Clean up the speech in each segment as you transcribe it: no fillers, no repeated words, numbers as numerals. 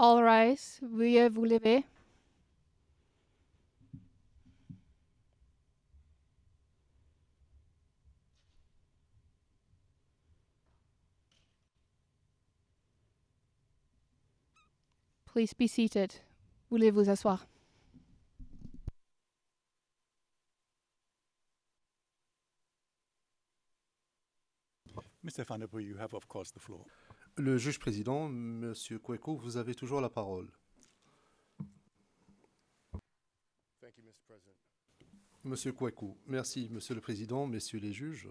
All rise. Veuillez vous lever. Please be seated. Voulez vous asseoir. Mr. Vanderpoel, you have of course the floor. Le juge président, Monsieur Kweku, vous avez toujours la parole. Thank you, Mr. President. Monsieur Kweku, merci, Monsieur le Président, Messieurs les juges.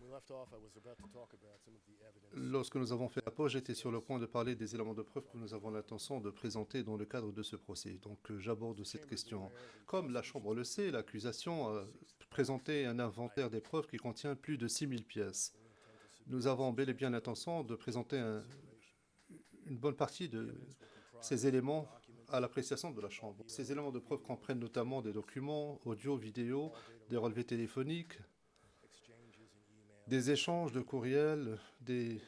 We left off, I was about to talk about some of the evidence. Lorsque nous avons fait la pause, j'étais sur le point de parler des éléments de preuve que nous avons l'intention de présenter dans le cadre de ce procès. Donc j'aborde cette question. Comme la Chambre le sait, l'accusation a présenté un inventaire des preuves qui contient plus de 6000 pièces. Nous avons bel et bien l'intention de présenter une bonne partie de ces éléments à l'appréciation de la Chambre. Ces éléments de preuve comprennent notamment des documents, audio, vidéo, des relevés téléphoniques, des échanges de courriels, des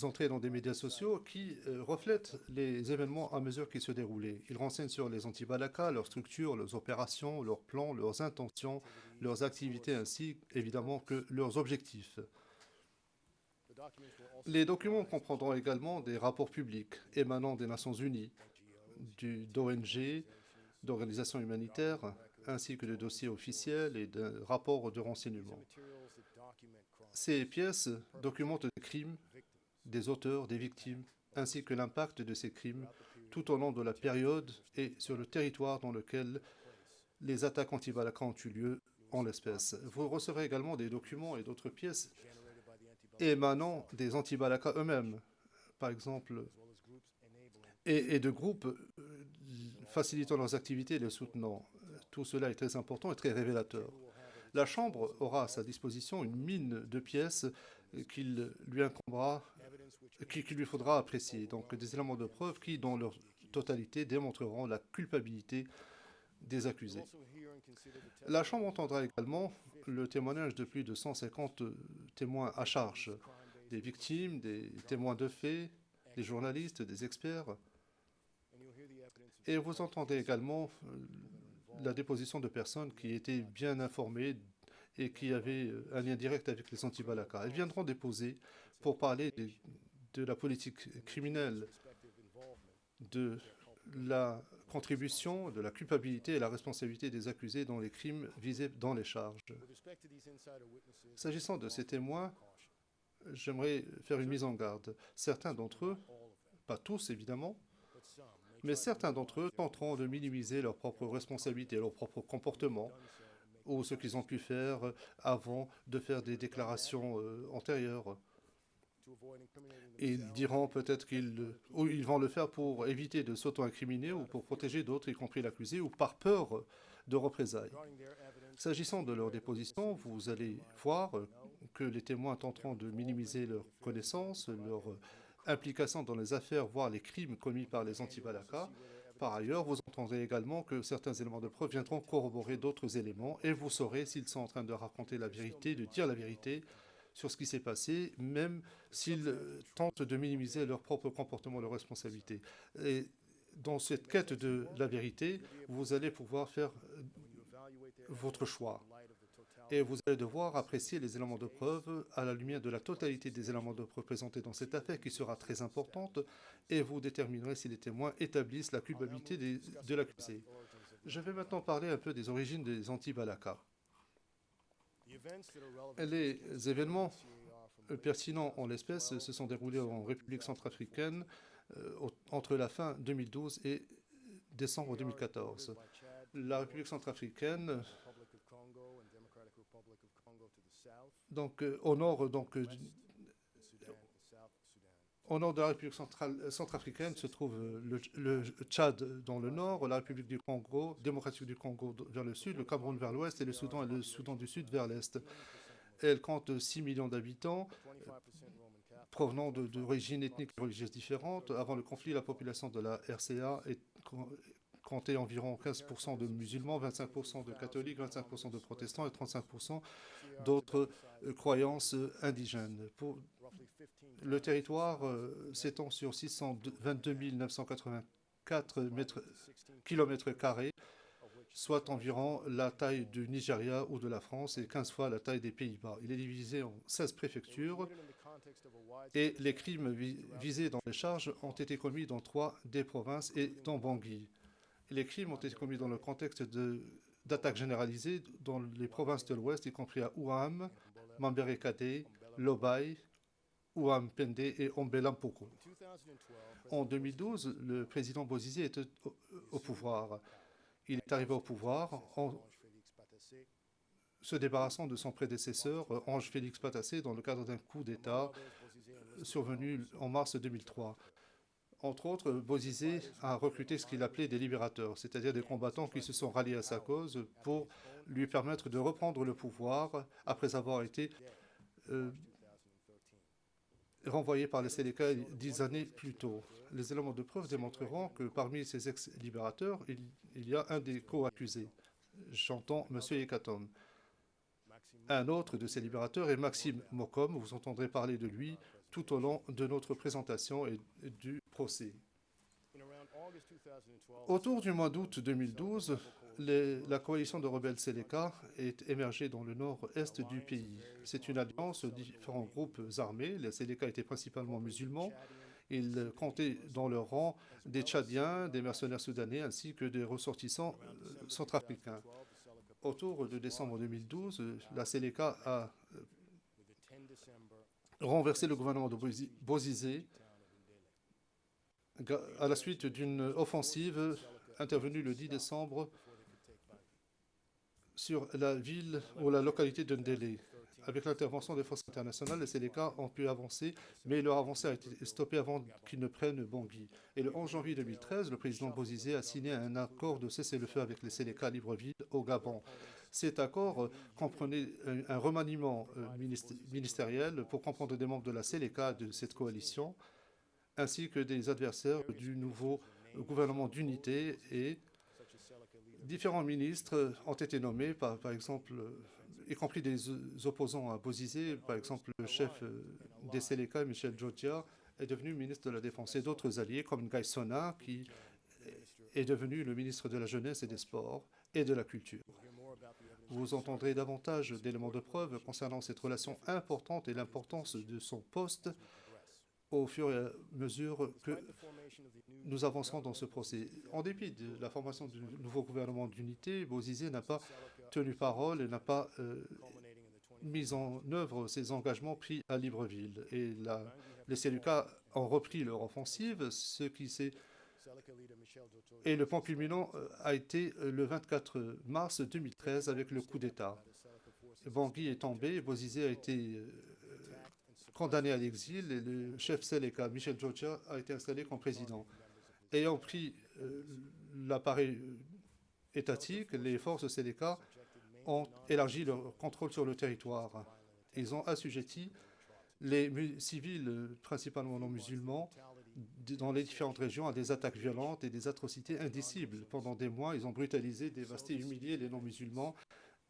entrées dans des médias sociaux qui reflètent les événements à mesure qu'ils se déroulaient. Ils renseignent sur les anti-Balaka, leur structure, leurs opérations, leurs plans, leurs intentions, leurs activités ainsi évidemment que leurs objectifs. Les documents comprendront également des rapports publics émanant des Nations Unies, d'ONG, d'organisations humanitaires, ainsi que de dossiers officiels et de rapports de renseignement. Ces pièces documentent des crimes, des auteurs, des victimes, ainsi que l'impact de ces crimes tout au long de la période et sur le territoire dans lequel les attaques anti-Balaka ont eu lieu en l'espèce. Vous recevrez également des documents et d'autres pièces émanant des anti-Balaka eux-mêmes, par exemple, et de groupes facilitant leurs activités et les soutenant. Tout cela est très important et très révélateur. La Chambre aura à sa disposition une mine de pièces qu'il lui faudra apprécier. Donc des éléments de preuve qui, dans leur totalité, démontreront la culpabilité des accusés. La Chambre entendra également le témoignage de plus de 150 témoins à charge, des victimes, des témoins de faits, des journalistes, des experts. Et vous entendez également la déposition de personnes qui étaient bien informées et qui avaient un lien direct avec les anti-Balaka. Elles viendront déposer pour parler de la politique criminelle, de la contribution, de la culpabilité et la responsabilité des accusés dans les crimes visés dans les charges. S'agissant de ces témoins, j'aimerais faire une mise en garde. Certains d'entre eux, pas tous évidemment, mais certains d'entre eux tenteront de minimiser leurs propres responsabilités, leur propre comportement, ou ce qu'ils ont pu faire avant de faire des déclarations antérieures. Ils diront peut-être qu'ils vont le faire pour éviter de s'auto-incriminer ou pour protéger d'autres, y compris l'accusé, ou par peur de représailles. S'agissant de leur déposition, vous allez voir que les témoins tenteront de minimiser leurs connaissances, leur implication dans les affaires, voire les crimes commis par les anti-Balaka. Par ailleurs, vous entendrez également que certains éléments de preuve viendront corroborer d'autres éléments et vous saurez s'ils sont en train de raconter la vérité, de dire la vérité sur ce qui s'est passé, même s'ils tentent de minimiser leur propre comportement, leur responsabilité. Et dans cette quête de la vérité, vous allez pouvoir faire votre choix. Et vous allez devoir apprécier les éléments de preuve à la lumière de la totalité des éléments de preuve présentés dans cette affaire qui sera très importante et vous déterminerez si les témoins établissent la culpabilité de l'accusé. Je vais maintenant parler un peu des origines des anti-Balaka. Les événements pertinents en l'espèce se sont déroulés en République centrafricaine entre la fin 2012 et décembre 2014. La République centrafricaine, donc au nord, au nord de la République centrafricaine se trouve le Tchad dans le nord, la République du Congo, démocratique du Congo vers le sud, le Cameroun vers l'ouest et le Soudan du Sud vers l'est. Elle compte 6 millions d'habitants provenant d'origines ethniques et religieuses différentes. Avant le conflit, la population de la RCA comptait environ 15% de musulmans, 25% de catholiques, 25% de protestants et 35% d'autres croyances indigènes. Le territoire s'étend sur 622 984 km², soit environ la taille du Nigeria ou de la France et 15 fois la taille des Pays-Bas. Il est divisé en 16 préfectures et les crimes visés dans les charges ont été commis dans 3 des provinces et dans Bangui. Les crimes ont été commis dans le contexte d'attaques généralisées dans les provinces de l'Ouest, y compris à Ouam, Mambere-Kade, Lobai, Ouam-Pende et Ombelampoko. En 2012, le président Bozizé était au pouvoir. Il est arrivé au pouvoir en se débarrassant de son prédécesseur, Ange Félix Patassé, dans le cadre d'un coup d'État survenu en mars 2003. Entre autres, Bozizé a recruté ce qu'il appelait des libérateurs, c'est-à-dire des combattants qui se sont ralliés à sa cause pour lui permettre de reprendre le pouvoir après avoir été renvoyé par les Séléka 10 années plus tôt. Les éléments de preuve démontreront que parmi ces ex-libérateurs, il y a un des co-accusés, j'entends M. Ekatom. Un autre de ces libérateurs est Maxime Mokom, vous entendrez parler de lui tout au long de notre présentation et du procès. Autour du mois d'août 2012, la coalition de rebelles Séléka est émergée dans le nord-est du pays. C'est une alliance de différents groupes armés. Les Séléka étaient principalement musulmans. Ils comptaient dans leur rang des Tchadiens, des mercenaires soudanais ainsi que des ressortissants centrafricains. Autour de décembre 2012, la Séléka a renversé le gouvernement de Bozizé à la suite d'une offensive intervenue le 10 décembre sur la ville ou la localité de Ndélé. Avec l'intervention des forces internationales, les Séléka ont pu avancer, mais leur avancée a été stoppée avant qu'ils ne prennent Bangui. Et le 11 janvier 2013, le président Bozizé a signé un accord de cessez-le-feu avec les Séléka à Libreville, au Gabon. Cet accord comprenait un remaniement ministériel pour comprendre des membres de la Séléka de cette coalition, ainsi que des adversaires du nouveau gouvernement d'unité, et différents ministres ont été nommés, par exemple, y compris des opposants à Bozizé. Par exemple, le chef des Séléka, Michel Djodia, est devenu ministre de la Défense, et d'autres alliés comme Guy Sona, qui est devenu le ministre de la Jeunesse et des Sports et de la Culture. Vous entendrez davantage d'éléments de preuve concernant cette relation importante et l'importance de son poste au fur et à mesure que nous avancerons dans ce procès. En dépit de la formation du nouveau gouvernement d'unité, Bozizé n'a pas tenu parole et n'a pas mis en œuvre ses engagements pris à Libreville. Et les Séléka ont repris leur offensive, et le point culminant a été le 24 mars 2013 avec le coup d'État. Bangui est tombé, Bozizé a été condamné à l'exil et le chef Séléka, Michel Djodia, a été installé comme président. Ayant pris l'appareil étatique, les forces Séléka ont élargi leur contrôle sur le territoire. Ils ont assujetti les civils, principalement non musulmans, dans les différentes régions à des attaques violentes et des atrocités indicibles. Pendant des mois, ils ont brutalisé, dévasté, humilié les non-musulmans,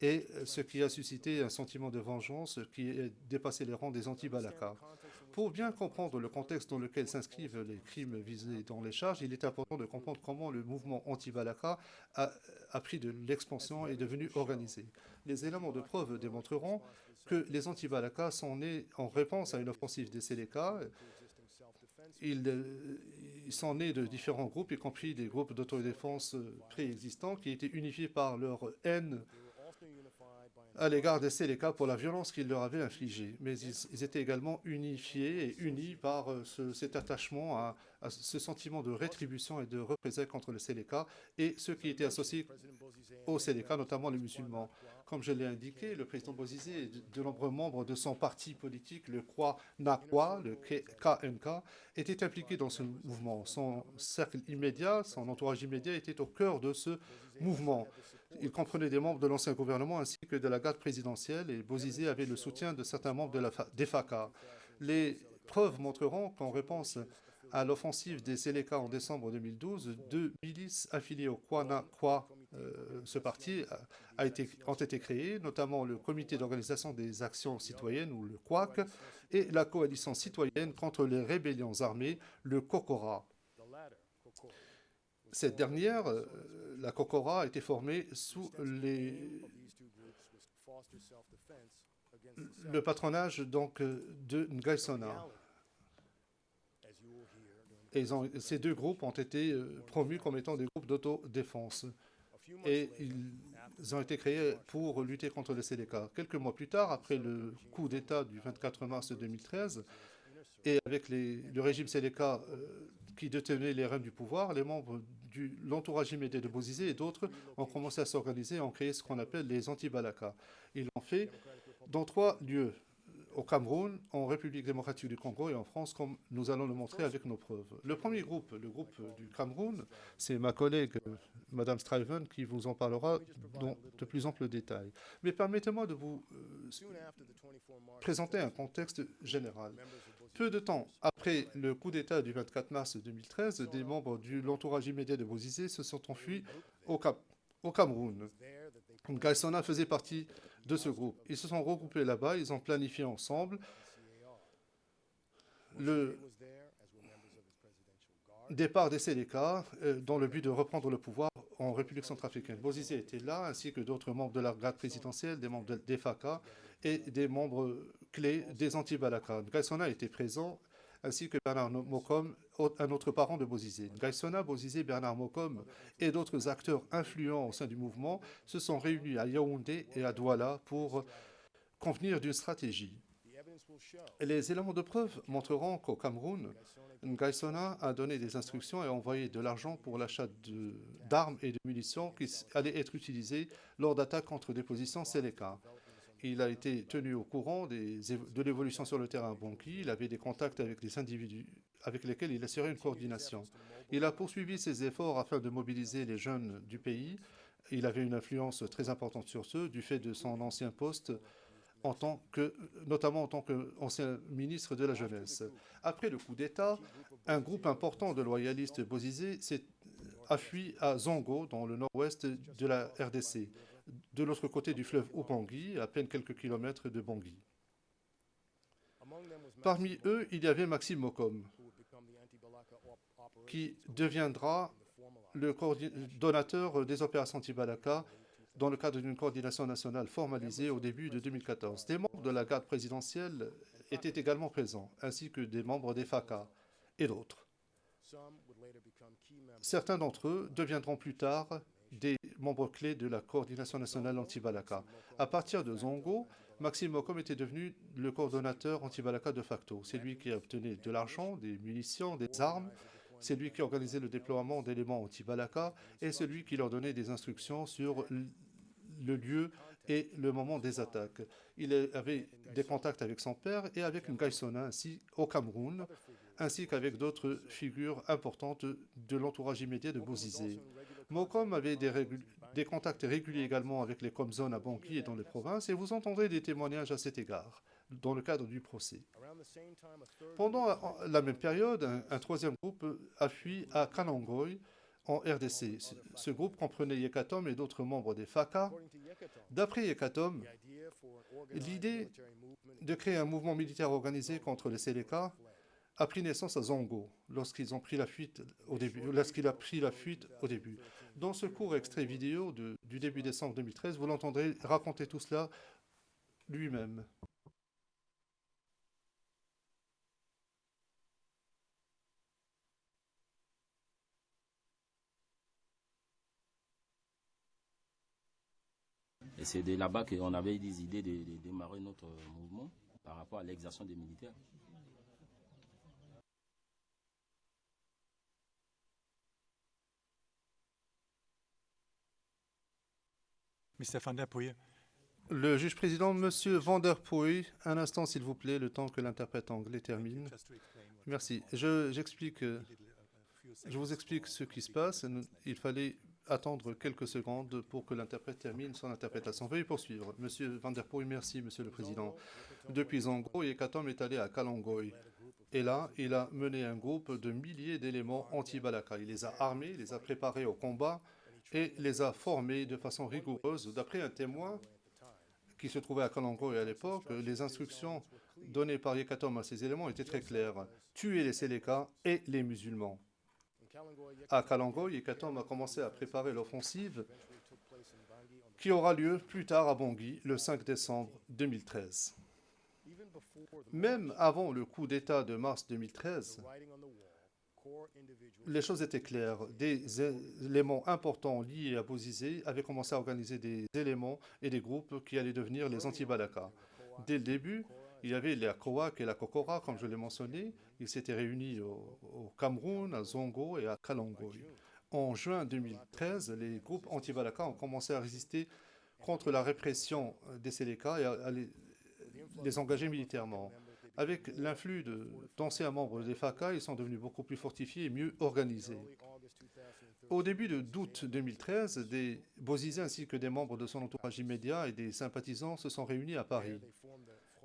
et ce qui a suscité un sentiment de vengeance qui a dépassé les rangs des anti-Balaka. Pour bien comprendre le contexte dans lequel s'inscrivent les crimes visés dans les charges, il est important de comprendre comment le mouvement anti-Balaka a pris de l'expansion et est devenu organisé. Les éléments de preuve démontreront que les anti-Balaka sont nés en réponse à une offensive des Séléka. Ils sont nés de différents groupes, y compris des groupes d'autodéfense préexistants, qui étaient unifiés par leur haine à l'égard des Séléka pour la violence qu'ils leur avaient infligée. Mais ils étaient également unifiés et unis par cet attachement à ce sentiment de rétribution et de représailles contre les Séléka et ceux qui étaient associés aux Séléka, notamment les musulmans. Comme je l'ai indiqué, le président Bozizé et de nombreux membres de son parti politique, le Kwa-Nakwa, le KNK, étaient impliqués dans ce mouvement. Son cercle immédiat, son entourage immédiat était au cœur de ce mouvement. Il comprenait des membres de l'ancien gouvernement ainsi que de la garde présidentielle, et Bozizé avait le soutien de certains membres des FACA. Les preuves montreront qu'en réponse à l'offensive des Séléka en décembre 2012, 2 milices affiliées au Kwa ce parti ont été créés, notamment le Comité d'organisation des actions citoyennes, ou le COAC, et la Coalition citoyenne contre les rébellions armées, le COCORA. Cette dernière, la COCORA, a été formée sous le patronage donc, de Nguy Sona. Et ces deux groupes ont été promus comme étant des groupes d'autodéfense. Et ils ont été créés pour lutter contre le Séléka. Quelques mois plus tard, après le coup d'État du 24 mars 2013, et avec le régime Séléka qui détenait les rênes du pouvoir, les membres de l'entourage immédiat de Bozizé et d'autres ont commencé à s'organiser et ont créé ce qu'on appelle les anti-Balaka. Ils l'ont fait dans 3 lieux, au Cameroun, en République démocratique du Congo et en France, comme nous allons le montrer avec nos preuves. Le premier groupe, le groupe du Cameroun, c'est ma collègue Madame Stryven qui vous en parlera dans de plus amples détails. Mais permettez-moi de vous présenter un contexte général. Peu de temps après le coup d'État du 24 mars 2013, des membres de l'entourage immédiat de Bozizé se sont enfuis au Cameroun. Nguy Sona faisait partie de ce groupe. Ils se sont regroupés là-bas, ils ont planifié ensemble le départ des Séléka dans le but de reprendre le pouvoir en République centrafricaine. Bozizé était là, ainsi que d'autres membres de la garde présidentielle, des membres des FACA et des membres clés des anti-Balaka. Nguy Sona était présent, ainsi que Bernard Mokom, un autre parent de Bozizé. Nguy Sona, Bozizé, Bernard Mokom et d'autres acteurs influents au sein du mouvement se sont réunis à Yaoundé et à Douala pour convenir d'une stratégie. Les éléments de preuve montreront qu'au Cameroun, Nguy Sona a donné des instructions et envoyé de l'argent pour l'achat d'armes et de munitions qui allaient être utilisées lors d'attaques contre des positions Séléka. Il a été tenu au courant de l'évolution sur le terrain à Bangui. Il avait des contacts avec des individus avec lesquels il assurait une coordination. Il a poursuivi ses efforts afin de mobiliser les jeunes du pays. Il avait une influence très importante sur ceux du fait de son ancien poste, notamment en tant qu'ancien ministre de la Jeunesse. Après le coup d'État, un groupe important de loyalistes Bozizé a fui à Zongo, dans le nord-ouest de la RDC, de l'autre côté du fleuve Ubangui, à peine quelques kilomètres de Bangui. Parmi eux, il y avait Maxime Mokom, qui deviendra le coordonnateur des opérations anti-Balaka dans le cadre d'une coordination nationale formalisée au début de 2014. Des membres de la garde présidentielle étaient également présents, ainsi que des membres des FACA et d'autres. Certains d'entre eux deviendront plus tard des membres clés de la coordination nationale anti-Balaka. À partir de Zongo, Maxime Mokom était devenu le coordonnateur anti-Balaka de facto. C'est lui qui a obtenu de l'argent, des munitions, des armes. C'est lui qui organisait le déploiement d'éléments anti-Balaka et celui qui leur donnait des instructions sur le lieu et le moment des attaques. Il avait des contacts avec son père et avec Nguy Sona ainsi au Cameroun, ainsi qu'avec d'autres figures importantes de l'entourage immédiat de Bozizé. Mokom avait des contacts réguliers également avec les Komzon à Bangui et dans les provinces, et vous entendrez des témoignages à cet égard dans le cadre du procès. Pendant la même période, un troisième groupe a fui à Kanangoy, en RDC. Ce groupe comprenait Yekatom et d'autres membres des FACA. D'après Yekatom, l'idée de créer un mouvement militaire organisé contre les Séléka a pris naissance à Zongo lorsqu'il a pris la fuite au début. Dans ce court extrait vidéo du début décembre 2013, vous l'entendrez raconter tout cela lui-même. Et c'est de là-bas qu'on avait des idées de démarrer notre mouvement par rapport à l'exercice des militaires. Mr. Van der Poel, Le juge président, Monsieur Van der Poel, un instant s'il vous plaît, le temps que l'interprète anglais termine. Merci. Je vous explique ce qui se passe. Il fallait attendre quelques secondes pour que l'interprète termine son interprétation. Veuillez poursuivre. Monsieur Van der Poel, merci, Monsieur le Président. Depuis Zongo, Yekatom est allé à Kalangoy. Et là, il a mené un groupe de milliers d'éléments anti-Balaka. Il les a armés, il les a préparés au combat et les a formés de façon rigoureuse. D'après un témoin qui se trouvait à Kalangoi à l'époque, les instructions données par Yekatom à ces éléments étaient très claires. Tuer les Séléka et les musulmans. À Kalangoi, Yekatom a commencé à préparer l'offensive qui aura lieu plus tard à Bangui le 5 décembre 2013. Même avant le coup d'État de mars 2013, les choses étaient claires. Des éléments importants liés à Bozizé avaient commencé à organiser des éléments et des groupes qui allaient devenir les anti-Balaka. Dès le début, il y avait la Kowak et la Kokora, comme je l'ai mentionné. Ils s'étaient réunis au Cameroun, à Zongo et à Kalangoi. En juin 2013, les groupes anti-Balaka ont commencé à résister contre la répression des Séléka et à les engager militairement. Avec l'influx d'anciens membres des FACA, ils sont devenus beaucoup plus fortifiés et mieux organisés. Au début d'août 2013, des Bozizé ainsi que des membres de son entourage immédiat et des sympathisants se sont réunis à Paris.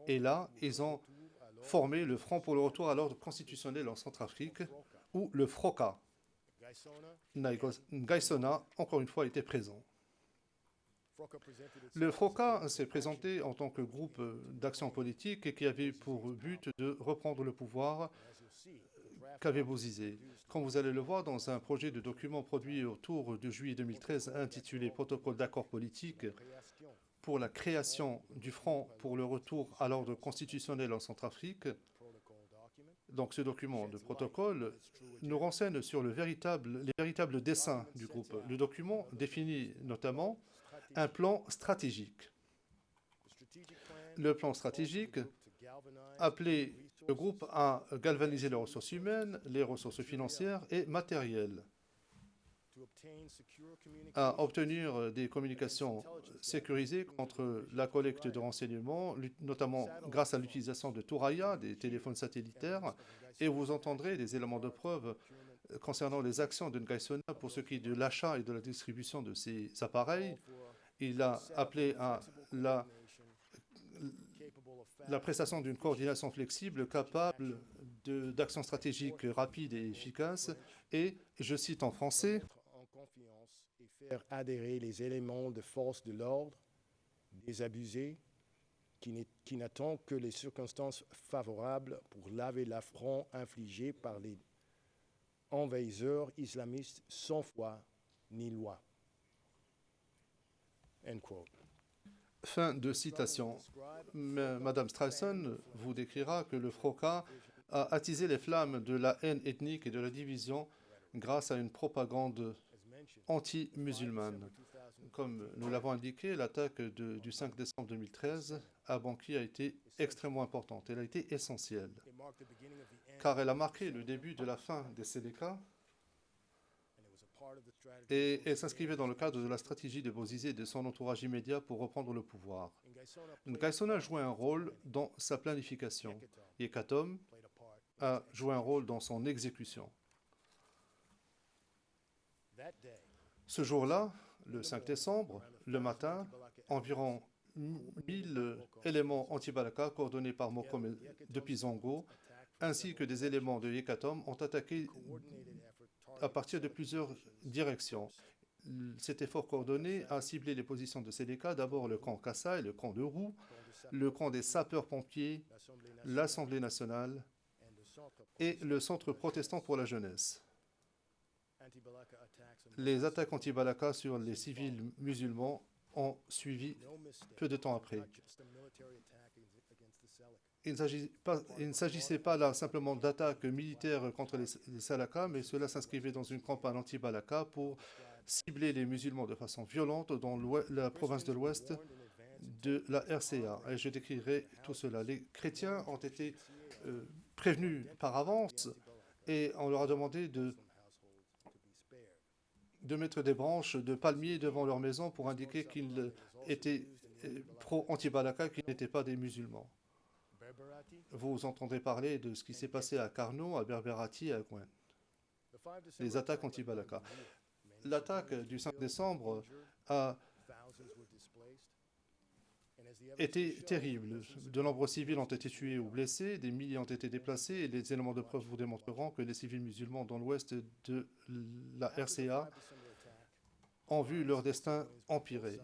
Et là, ils ont formé le Front pour le retour à l'ordre constitutionnel en Centrafrique, ou le FROCA. Ngaïsona, encore une fois, était présent. Le FROCA s'est présenté en tant que groupe d'action politique et qui avait pour but de reprendre le pouvoir qu'avait Bozizé. Comme vous allez le voir dans un projet de document produit autour de juillet 2013 intitulé Protocole d'accord politique pour la création du Front pour le retour à l'ordre constitutionnel en Centrafrique. Donc ce document de protocole nous renseigne sur les véritables desseins du groupe. Le document définit notamment un plan stratégique. Le plan stratégique appelait le groupe à galvaniser les ressources humaines, les ressources financières et matérielles, à obtenir des communications sécurisées contre la collecte de renseignements, notamment grâce à l'utilisation de Touraya, des téléphones satellitaires, et vous entendrez des éléments de preuve concernant les actions de Ngaïsona pour ce qui est de l'achat et de la distribution de ces appareils. Il a appelé à la prestation d'une coordination flexible capable d'actions stratégiques rapides et efficaces et, je cite en français, en confiance et faire adhérer les éléments de force de l'ordre, désabusés, qui n'attendent que les circonstances favorables pour laver l'affront infligé par les envahisseurs islamistes sans foi ni loi. End quote. Fin de citation. Madame Streisand vous décrira que le FROCA a attisé les flammes de la haine ethnique et de la division grâce à une propagande anti-musulmane. Comme nous l'avons indiqué, l'attaque du 5 décembre 2013 à Bangui a été extrêmement importante. Elle a été essentielle, car elle a marqué le début de la fin des Séléka et elle s'inscrivait dans le cadre de la stratégie de Bozizé et de son entourage immédiat pour reprendre le pouvoir. Ngaïsona jouait un rôle dans sa planification. Yekatom a joué un rôle dans son exécution. Ce jour-là, le 5 décembre, le matin, environ 1000 éléments anti-Balaka coordonnés par Mokom depuis Zongo, ainsi que des éléments de Yekatom ont attaqué à partir de plusieurs directions. Cet effort coordonné a ciblé les positions de Séléka, d'abord le camp Kassai, le camp de Roux, le camp des sapeurs-pompiers, l'Assemblée nationale et le Centre protestant pour la jeunesse. Les attaques anti-Balaka sur les civils musulmans ont suivi peu de temps après. Il ne s'agissait pas là simplement d'attaques militaires contre les Salaka, mais cela s'inscrivait dans une campagne anti-Balaka pour cibler les musulmans de façon violente dans la province de l'Ouest de la RCA. Et je décrirai tout cela. Les chrétiens ont été prévenus par avance et on leur a demandé de mettre des branches de palmiers devant leur maison pour indiquer qu'ils étaient pro-anti-Balaka, qu'ils n'étaient pas des musulmans. Vous entendrez parler de ce qui s'est passé à Karno, à Berberati et à Gwen. Les attaques anti-Balaka. L'attaque du 5 décembre a été terrible. De nombreux civils ont été tués ou blessés, des milliers ont été déplacés et les éléments de preuve vous démontreront que les civils musulmans dans l'ouest de la RCA ont vu leur destin empirer.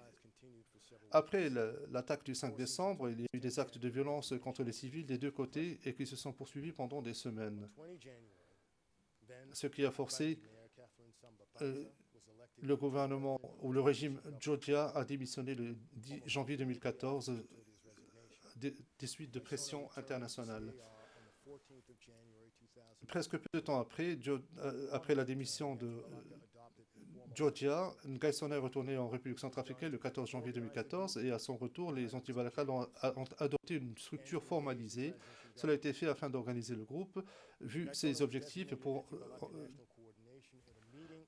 Après l'attaque du 5 décembre, il y a eu des actes de violence contre les civils des deux côtés et qui se sont poursuivis pendant des semaines, ce qui a forcé le gouvernement ou le régime Georgia a démissionné le 10 janvier 2014 des suites de pression internationale. Presque peu de temps après, après la démission de Georgia, Nguyen Sona est retourné en République centrafricaine le 14 janvier 2014 et à son retour, les anti-Balaka ont adopté une structure formalisée. Cela a été fait afin d'organiser le groupe, vu ses objectifs et pour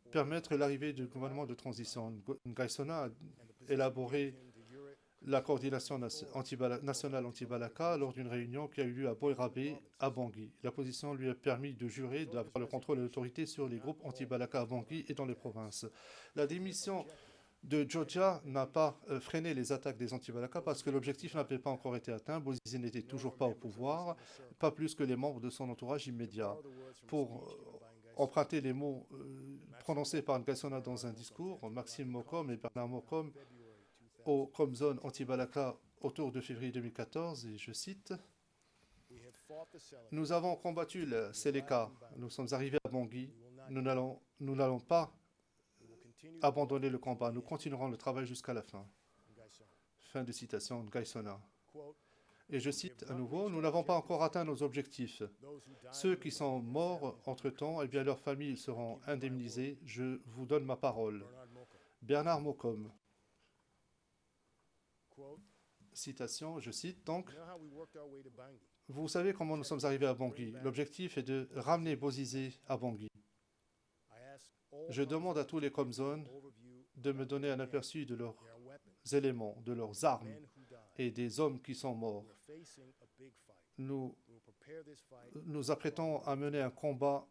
permettre l'arrivée du gouvernement de transition. Nguyen Sona a élaboré la coordination nationale anti-Balaka lors d'une réunion qui a eu lieu à Boirabe, à Bangui. La position lui a permis de jurer d'avoir le contrôle et l'autorité sur les groupes anti-Balaka à Bangui et dans les provinces. La démission de Georgia n'a pas freiné les attaques des anti-Balaka parce que l'objectif n'avait pas encore été atteint. Bozizé n'était toujours pas au pouvoir, pas plus que les membres de son entourage immédiat. Pour emprunter les mots prononcés par Nguyen Sona dans un discours, Maxime Mokom et Bernard Mokom au Comzone anti-Balaka autour de février 2014, et je cite, « Nous avons combattu le Seleka, nous sommes arrivés à Bangui, nous n'allons pas abandonner le combat, nous continuerons le travail jusqu'à la fin. » Fin de citation de Nguyen Sona. Et je cite à nouveau, « Nous n'avons pas encore atteint nos objectifs. Ceux qui sont morts entre-temps, eh bien leurs familles seront indemnisées. Je vous donne ma parole. » Bernard Mokom. Citation, je cite donc, « Vous savez comment nous sommes arrivés à Bangui. L'objectif est de ramener Bozizé à Bangui. Je demande à tous les Comzones de me donner un aperçu de leurs éléments, de leurs armes et des hommes qui sont morts. Nous nous apprêtons à mener un combat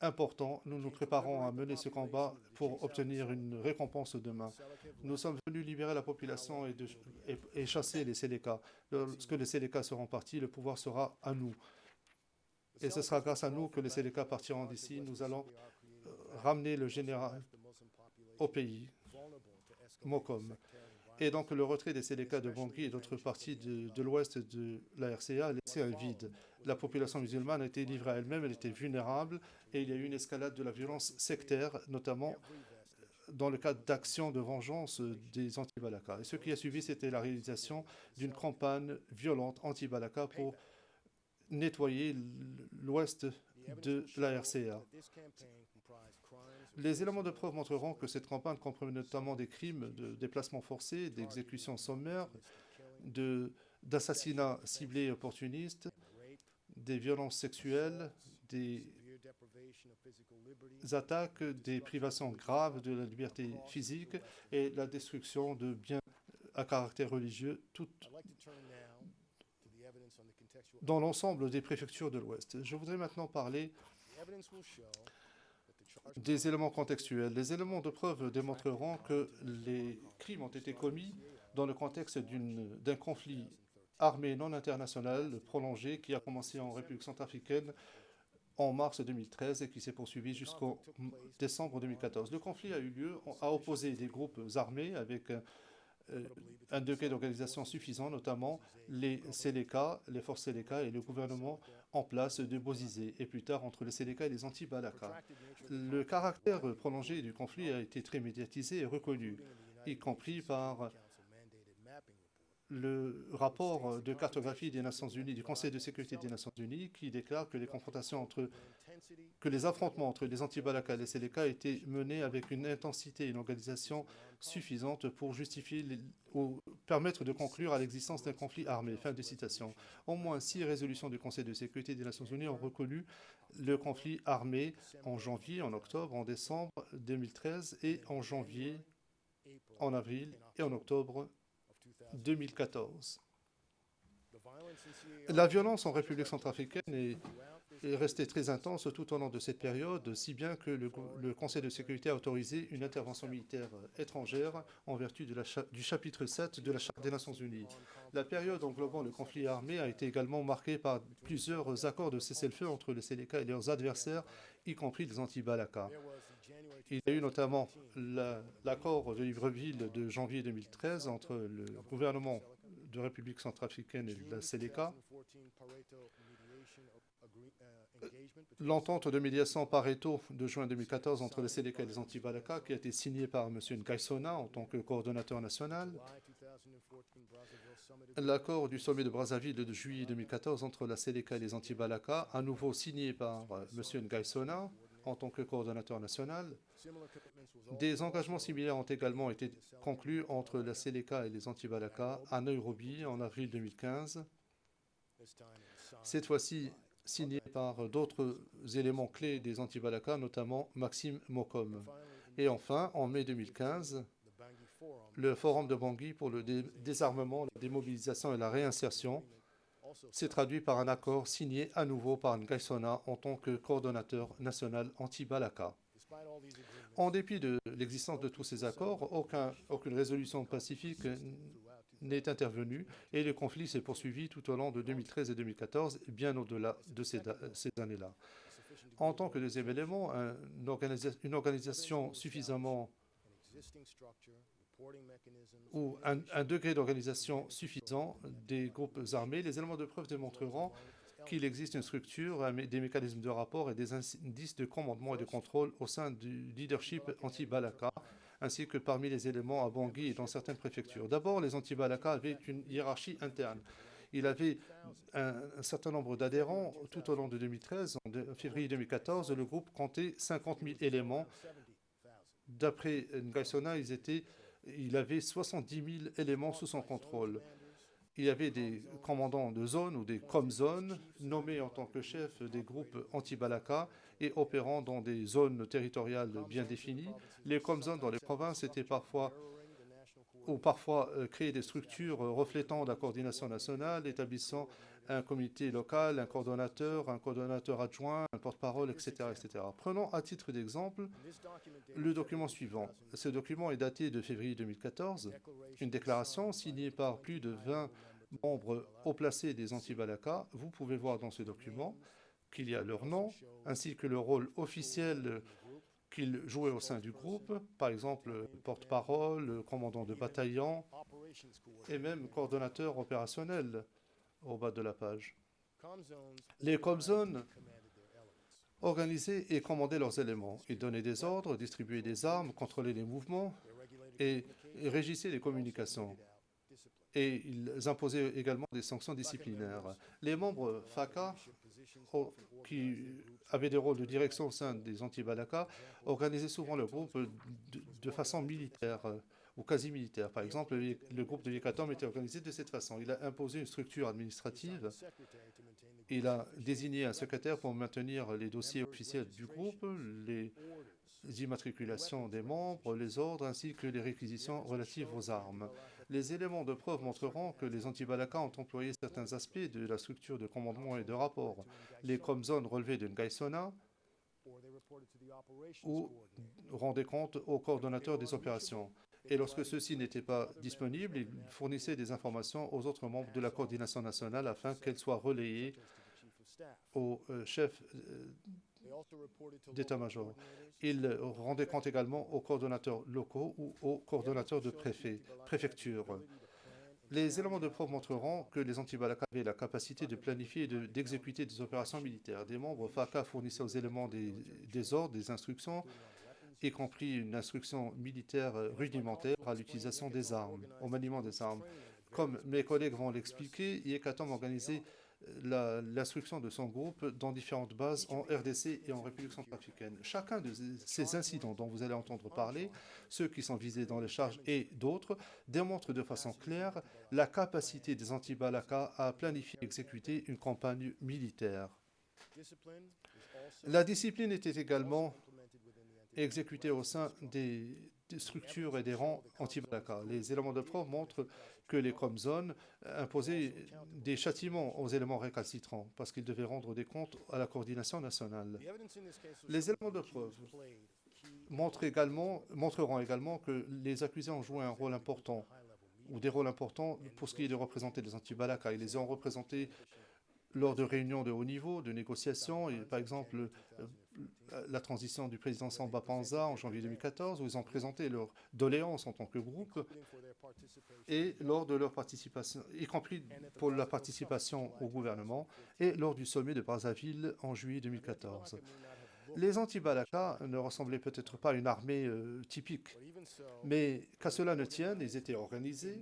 important. Nous nous préparons à mener ce combat pour obtenir une récompense demain. Nous sommes venus libérer la population et chasser les Seleka. Lorsque les Seleka seront partis, le pouvoir sera à nous. Et ce sera grâce à nous que les Seleka partiront d'ici. Nous allons ramener le général au pays, Mokom. Et donc le retrait des Seleka de Bangui et d'autres parties de l'ouest de la RCA a laissé un vide. La population musulmane a été livrée à elle-même, elle était vulnérable et il y a eu une escalade de la violence sectaire, notamment dans le cadre d'actions de vengeance des anti-Balaka. Et ce qui a suivi, c'était la réalisation d'une campagne violente anti-Balaka pour nettoyer l'ouest de la RCA. Les éléments de preuve montreront que cette campagne comprenait notamment des crimes de déplacement forcé, d'exécutions sommaires, d'assassinats ciblés et opportunistes, des violences sexuelles, des attaques, des privations graves de la liberté physique et la destruction de biens à caractère religieux, dans l'ensemble des préfectures de l'Ouest. Je voudrais maintenant parler des éléments contextuels. Les éléments de preuve démontreront que les crimes ont été commis dans le contexte d'un conflit armé non international prolongé qui a commencé en République centrafricaine en mars 2013 et qui s'est poursuivi jusqu'en décembre 2014. Le conflit a eu lieu à opposer des groupes armés avec un degré d'organisation suffisant, notamment les Seleka, les forces Seleka et le gouvernement en place de Bozizé, et plus tard entre les Seleka et les anti-Balaka. Le caractère prolongé du conflit a été très médiatisé et reconnu, y compris par le rapport de cartographie des Nations Unies, du Conseil de sécurité des Nations Unies, qui déclare que les affrontements entre les anti-Balaka et les Seleka étaient menés avec une intensité et une organisation suffisante pour justifier ou permettre de conclure à l'existence d'un conflit armé. Fin de citation. Au moins 6 résolutions du Conseil de sécurité des Nations Unies ont reconnu le conflit armé en janvier, en octobre, en décembre 2013 et en janvier, en avril et en octobre 2014. La violence en République centrafricaine est restée très intense tout au long de cette période, si bien que le Conseil de sécurité a autorisé une intervention militaire étrangère en vertu du chapitre 7 de la Charte des Nations Unies. La période englobant le conflit armé a été également marquée par plusieurs accords de cessez-le-feu entre les Seleka et leurs adversaires, y compris les anti-Balaka. Il y a eu notamment l'accord de Libreville de janvier 2013 entre le gouvernement de République centrafricaine et la Séléka. L'entente de médiation Pareto de juin 2014 entre la Séléka et les Anti-Balaka, qui a été signée par M. Ngaïsona en tant que coordonnateur national. L'accord du sommet de Brazzaville de juillet 2014 entre la Séléka et les Anti-Balaka, à nouveau signé par M. Ngaïsona en tant que coordonnateur national. Des engagements similaires ont également été conclus entre la Séléka et les Anti-Balaka à Nairobi en avril 2015. Cette fois-ci, signé par d'autres éléments clés des Anti-Balaka, notamment Maxime Mokom. Et enfin, en mai 2015, le Forum de Bangui pour le désarmement, la démobilisation et la réinsertion s'est traduit par un accord signé à nouveau par Ngaïsona en tant que coordonnateur national anti-Balaka. En dépit de l'existence de tous ces accords, aucune résolution pacifique n'est intervenue et le conflit s'est poursuivi tout au long de 2013 et 2014, bien au-delà de ces années-là. En tant que deuxième élément, une organisation suffisamment ou un degré d'organisation suffisant des groupes armés, les éléments de preuve démontreront qu'il existe une structure, des mécanismes de rapport et des indices de commandement et de contrôle au sein du leadership anti-Balaka, ainsi que parmi les éléments à Bangui et dans certaines préfectures. D'abord, les anti-Balaka avaient une hiérarchie interne. Il avait un certain nombre d'adhérents tout au long de 2013. En février 2014, le groupe comptait 50 000 éléments. D'après Ngaïsona, il avait 70 000 éléments sous son contrôle. Il y avait des commandants de zone ou des com-zones nommés en tant que chefs des groupes anti-Balaka et opérant dans des zones territoriales bien définies. Les com-zones dans les provinces étaient parfois créer des structures reflétant la coordination nationale, établissant un comité local, un coordonnateur adjoint, un porte-parole, etc., etc. Prenons à titre d'exemple le document suivant. Ce document est daté de février 2014, une déclaration signée par plus de 20 membres haut placés des anti-Balaka. Vous pouvez voir dans ce document qu'il y a leur nom, ainsi que le rôle officiel qu'ils jouaient au sein du groupe, par exemple porte-parole, commandant de bataillon et même coordonnateur opérationnel au bas de la page. Les com-zones organisaient et commandaient leurs éléments. Ils donnaient des ordres, distribuaient des armes, contrôlaient les mouvements et régissaient les communications. Et ils imposaient également des sanctions disciplinaires. Les membres FACA, qui avaient des rôles de direction au sein des anti-Balaka, organisaient souvent le groupe de façon militaire ou quasi militaire. Par exemple, le groupe de Yekatom était organisé de cette façon. Il a imposé une structure administrative. Il a désigné un secrétaire pour maintenir les dossiers officiels du groupe, les immatriculations des membres, les ordres ainsi que les réquisitions relatives aux armes. Les éléments de preuve montreront que les anti-Balaka ont employé certains aspects de la structure de commandement et de rapport. Les com-zones relevaient de Ngaïsona ou rendaient compte au coordonnateur des opérations. Et lorsque ceux-ci n'étaient pas disponibles, ils fournissaient des informations aux autres membres de la coordination nationale afin qu'elles soient relayées au chef d'état-major. Ils rendaient compte également aux coordonnateurs locaux ou aux coordonnateurs de préfecture. Les éléments de preuve montreront que les anti-Balaka avaient la capacité de planifier et d'exécuter des opérations militaires. Des membres FACA fournissaient aux éléments des ordres, des instructions, y compris une instruction militaire rudimentaire à l'utilisation des armes, au maniement des armes. Comme mes collègues vont l'expliquer, Yekatom organisait l'instruction de son groupe dans différentes bases en RDC et en République centrafricaine. Chacun de ces incidents dont vous allez entendre parler, ceux qui sont visés dans les charges et d'autres, démontrent de façon claire la capacité des anti-Balaka à planifier et exécuter une campagne militaire. La discipline était également exécutée au sein des structures et des rangs anti-Balaka. Les éléments de preuve montrent que les com-zones imposaient des châtiments aux éléments récalcitrants parce qu'ils devaient rendre des comptes à la coordination nationale. Les éléments de preuve montreront également que les accusés ont joué un rôle important ou des rôles importants pour ce qui est de représenter les anti-Balaka. Ils les ont représentés lors de réunions de haut niveau, de négociations, et par exemple la transition du président Samba Panza en janvier 2014, où ils ont présenté leur doléance en tant que groupe, et lors de leur participation, y compris pour la participation au gouvernement, et lors du sommet de Brazzaville en juillet 2014. Les anti-Balaka ne ressemblaient peut-être pas à une armée typique, mais qu'à cela ne tienne, ils étaient organisés,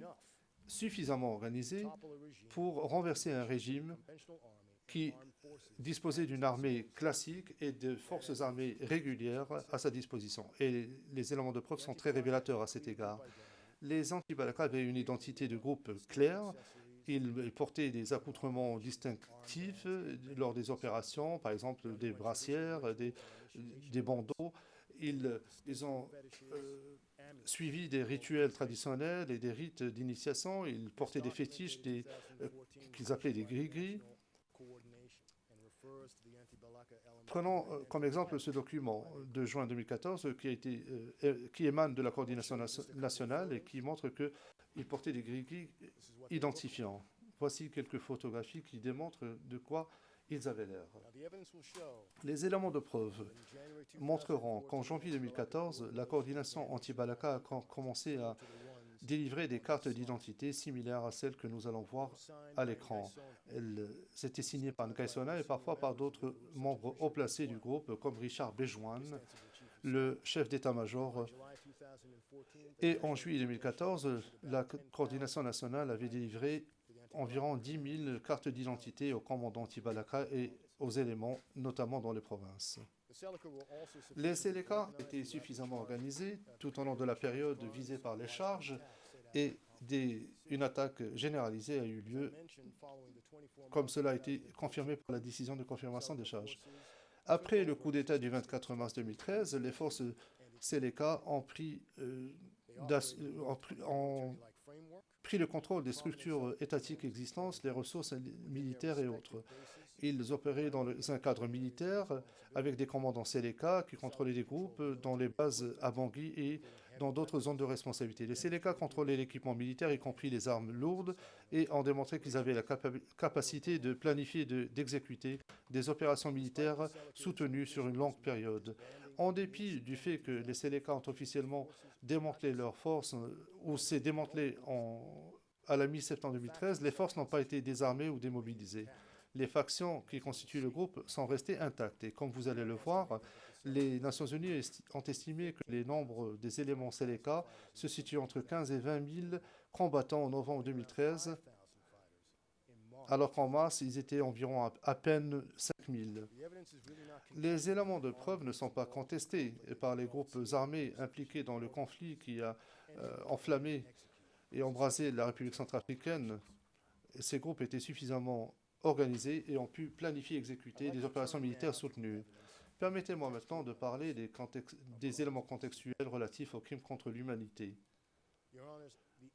suffisamment organisés, pour renverser un régime qui disposait d'une armée classique et de forces armées régulières à sa disposition. Et les éléments de preuve sont très révélateurs à cet égard. Les anti-Balaka avaient une identité de groupe claire. Ils portaient des accoutrements distinctifs lors des opérations, par exemple des brassières, des bandeaux. Ils ont suivi des rituels traditionnels et des rites d'initiation. Ils portaient des fétiches qu'ils appelaient des gris-gris. Prenons comme exemple ce document de juin 2014 qui émane de la coordination nationale et qui montre qu'ils portaient des gris-gris identifiants. Voici quelques photographies qui démontrent de quoi ils avaient l'air. Les éléments de preuve montreront qu'en janvier 2014, la coordination anti-Balaka a commencé à délivrer des cartes d'identité similaires à celles que nous allons voir à l'écran. Elles étaient signées par Nkaisona et parfois par d'autres membres haut placés du groupe, comme Richard Béjouane, le chef d'état-major. Et en juillet 2014, la coordination nationale avait délivré environ 10 000 cartes d'identité aux commandants anti-Balaka et aux éléments, notamment dans les provinces. Les Seleka étaient suffisamment organisés tout au long de la période visée par les charges et une attaque généralisée a eu lieu, comme cela a été confirmé par la décision de confirmation des charges. Après le coup d'État du 24 mars 2013, les forces Seleka ont pris le contrôle des structures étatiques existantes, les ressources militaires et autres. Ils opéraient dans un cadre militaire avec des commandants Seleka qui contrôlaient des groupes dans les bases à Bangui et dans d'autres zones de responsabilité. Les Seleka contrôlaient l'équipement militaire, y compris les armes lourdes, et ont démontré qu'ils avaient la capacité de planifier et d'exécuter des opérations militaires soutenues sur une longue période. En dépit du fait que les Seleka ont officiellement démantelé leurs forces ou s'est démantelé à la mi-septembre 2013, les forces n'ont pas été désarmées ou démobilisées. Les factions qui constituent le groupe sont restées intactes. Et comme vous allez le voir, les Nations Unies ont estimé que les nombres des éléments Seleka se situent entre 15 et 20 000 combattants en novembre 2013, alors qu'en mars, ils étaient environ à peine 5 000. Les éléments de preuve ne sont pas contestés par les groupes armés impliqués dans le conflit qui a enflammé et embrasé la République centrafricaine. Ces groupes étaient suffisamment organisés et ont pu planifier et exécuter des opérations militaires soutenues. Permettez-moi maintenant de parler des éléments contextuels relatifs aux crimes contre l'humanité.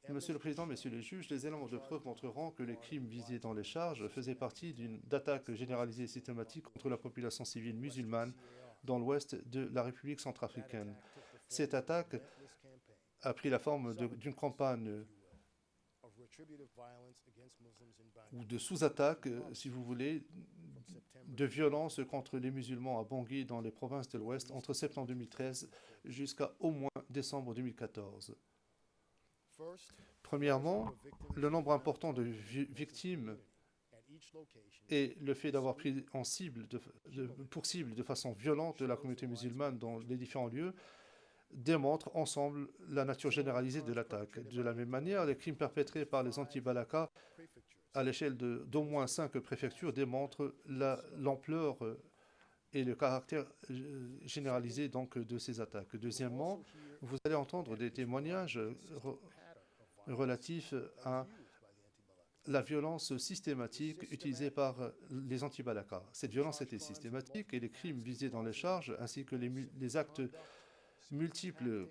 Monsieur le Président, Messieurs les juges, les éléments de preuve montreront que les crimes visés dans les charges faisaient partie d'attaques généralisées et systématiques contre la population civile musulmane dans l'ouest de la République centrafricaine. Cette attaque a pris la forme d'une campagne ou de sous-attaque, si vous voulez, de violence contre les musulmans à Bangui dans les provinces de l'Ouest entre septembre 2013 jusqu'à au moins décembre 2014. Premièrement, le nombre important de victimes et le fait d'avoir pris pour cible de façon violente la communauté musulmane dans les différents lieux démontrent ensemble la nature généralisée de l'attaque. De la même manière, les crimes perpétrés par les anti-Balaka à l'échelle d'au moins 5 préfectures démontrent l'ampleur et le caractère généralisé donc de ces attaques. Deuxièmement, vous allez entendre des témoignages relatifs à la violence systématique utilisée par les anti-Balaka. Cette violence était systématique et les crimes visés dans les charges ainsi que les actes multiples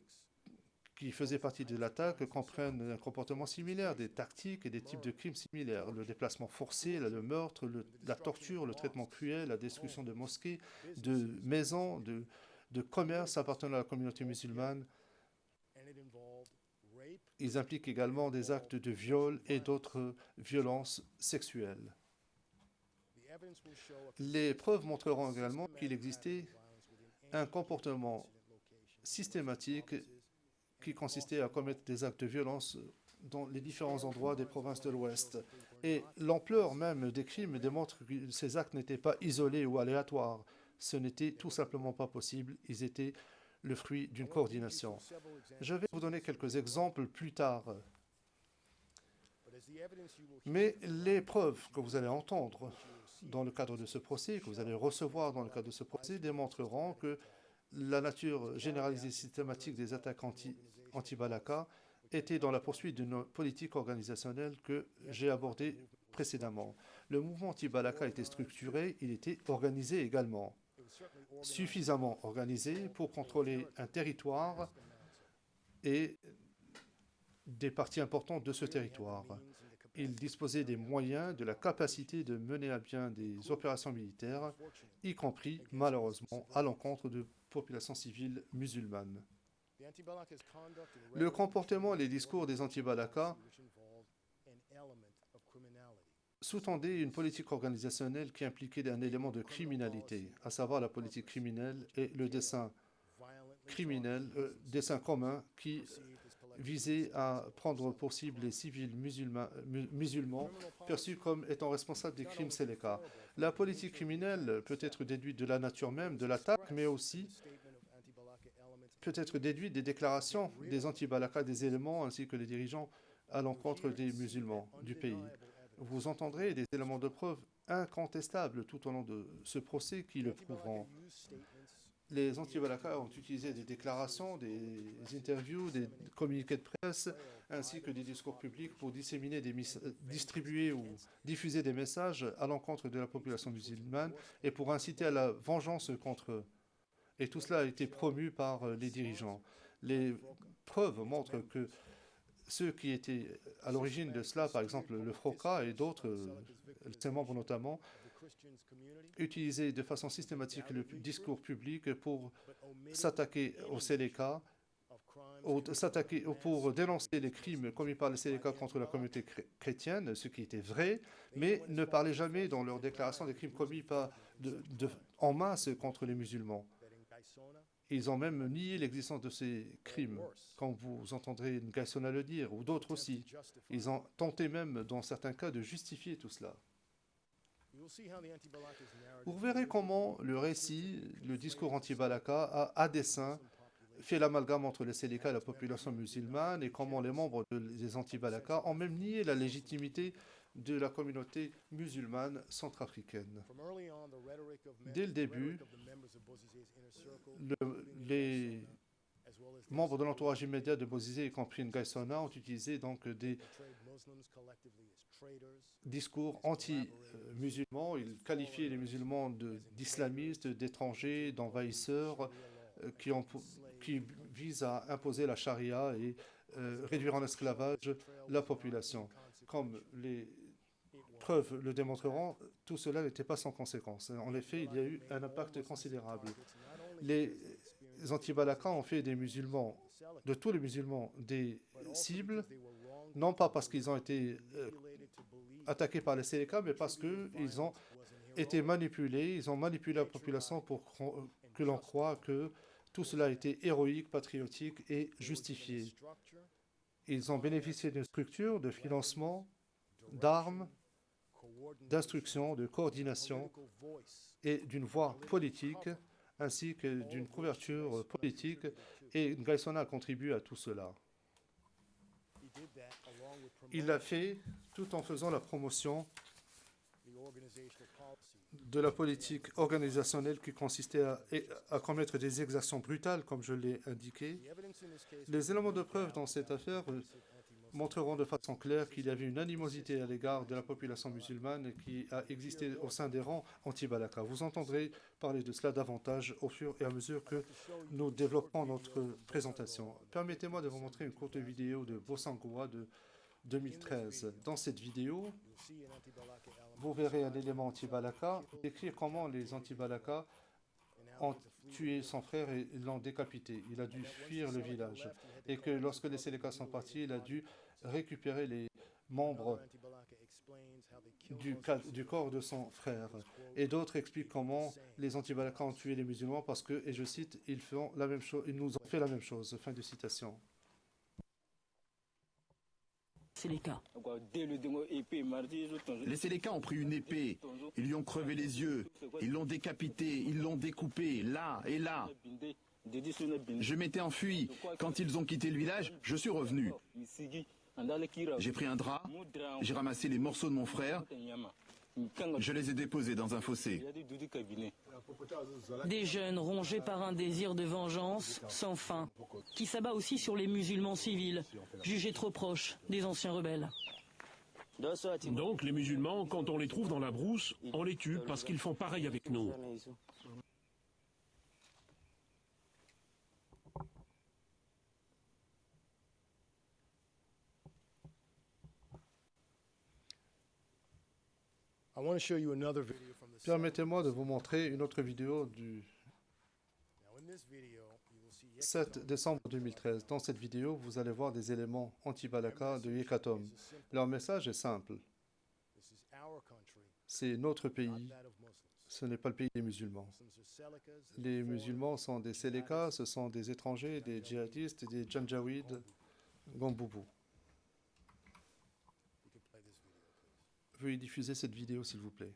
qui faisaient partie de l'attaque comprennent un comportement similaire, des tactiques et des types de crimes similaires. Le déplacement forcé, le meurtre, la torture, le traitement cruel, la destruction de mosquées, de maisons, de commerces appartenant à la communauté musulmane. Ils impliquent également des actes de viol et d'autres violences sexuelles. Les preuves montreront également qu'il existait un comportement systématique qui consistait à commettre des actes de violence dans les différents endroits des provinces de l'Ouest. Et l'ampleur même des crimes démontre que ces actes n'étaient pas isolés ou aléatoires. Ce n'était tout simplement pas possible. Ils étaient le fruit d'une coordination. Je vais vous donner quelques exemples plus tard. Mais les preuves que vous allez entendre dans le cadre de ce procès, que vous allez recevoir dans le cadre de ce procès, démontreront que la nature généralisée systématique des attaques anti-Balaka était dans la poursuite d'une politique organisationnelle que j'ai abordée précédemment. Le mouvement anti-Balaka était structuré, il était organisé également, suffisamment organisé pour contrôler un territoire et des parties importantes de ce territoire. Il disposait des moyens, de la capacité de mener à bien des opérations militaires, y compris, malheureusement, à l'encontre de populations civiles musulmanes. Le comportement et les discours des anti-Balaka sous-tendaient une politique organisationnelle qui impliquait un élément de criminalité, à savoir la politique criminelle et le dessein criminel, dessein commun qui visait à prendre pour cible les civils musulmans perçus comme étant responsables des crimes Seleka. La politique criminelle peut être déduite de la nature même de l'attaque, mais aussi peut être déduite des déclarations des anti-Balaka, des éléments ainsi que les dirigeants à l'encontre des musulmans du pays. Vous entendrez des éléments de preuve incontestables tout au long de ce procès qui le prouveront. Les anti-Balaka ont utilisé des déclarations, des interviews, des communiqués de presse, ainsi que des discours publics pour distribuer ou diffuser des messages à l'encontre de la population musulmane et pour inciter à la vengeance contre eux. Et tout cela a été promu par les dirigeants. Les preuves montrent que ceux qui étaient à l'origine de cela, par exemple le FROCA et d'autres, ses membres notamment, utilisaient de façon systématique le discours public pour s'attaquer aux Seleka, pour dénoncer les crimes commis par les Seleka contre la communauté chrétienne, ce qui était vrai, mais ne parlaient jamais dans leurs déclarations des crimes commis en masse contre les musulmans. Ils ont même nié l'existence de ces crimes, quand vous entendrez Ngaïsona le dire, ou d'autres aussi. Ils ont tenté même, dans certains cas, de justifier tout cela. Vous verrez comment le récit, le discours anti-Balaka, a à dessein fait l'amalgame entre les Seleka et la population musulmane, et comment les membres des anti-Balaka ont même nié la légitimité de la communauté musulmane centrafricaine. Dès le début, les membres de l'entourage immédiat de Bozizé, y compris Ngaïsona, ont utilisé donc des discours anti-musulmans. Ils qualifiaient les musulmans d'islamistes, d'étrangers, d'envahisseurs, qui visent à imposer la charia et réduire en esclavage la population. Comme les preuves le démontreront, tout cela n'était pas sans conséquence. En effet, il y a eu un impact considérable. Les anti-Balaka ont fait des musulmans, de tous les musulmans, des cibles, non pas parce qu'ils ont été attaqués par les Seleka, mais parce qu'ils ont été manipulés, ils ont manipulé la population pour que l'on croie que tout cela a été héroïque, patriotique et justifié. Ils ont bénéficié d'une structure de financement, d'armes, d'instruction, de coordination et d'une voix politique, ainsi que d'une couverture politique, et Ngaïsona contribue à tout cela. Il l'a fait tout en faisant la promotion de la politique organisationnelle qui consistait à commettre des exactions brutales, comme je l'ai indiqué. Les éléments de preuve dans cette affaire montreront de façon claire qu'il y avait une animosité à l'égard de la population musulmane qui a existé au sein des rangs anti-Balaka. Vous entendrez parler de cela davantage au fur et à mesure que nous développerons notre présentation. Permettez-moi de vous montrer une courte vidéo de Bossangoa de 2013. Dans cette vidéo, vous verrez un élément anti-Balaka décrire comment les anti-Balaka ont tué son frère et l'ont décapité. Il a dû fuir le village. Et que lorsque les Seleka sont partis, il a dû récupérer les membre du corps de son frère. Et d'autres expliquent comment les anti-Balaka ont tué les musulmans parce que, et je cite, ils font la même chose, ils nous ont fait la même chose. Fin de citation. Séléka. Les Séléka ont pris une épée, ils lui ont crevé les yeux, ils l'ont décapité, ils l'ont découpé, là et là. Je m'étais enfui. Quand ils ont quitté le village, je suis revenu. J'ai pris un drap, j'ai ramassé les morceaux de mon frère, je les ai déposés dans un fossé. Des jeunes rongés par un désir de vengeance sans fin, qui s'abat aussi sur les musulmans civils, jugés trop proches des anciens rebelles. Donc les musulmans, quand on les trouve dans la brousse, on les tue parce qu'ils font pareil avec nous. Permettez-moi de vous montrer une autre vidéo du 7 décembre 2013. Dans cette vidéo, vous allez voir des éléments anti-Balaka de Yekatom. Leur message est simple. C'est notre pays, ce n'est pas le pays des musulmans. Les musulmans sont des Séléka, ce sont des étrangers, des djihadistes, des Janjaweed, Gamboubou. Veuillez diffuser cette vidéo, s'il vous plaît.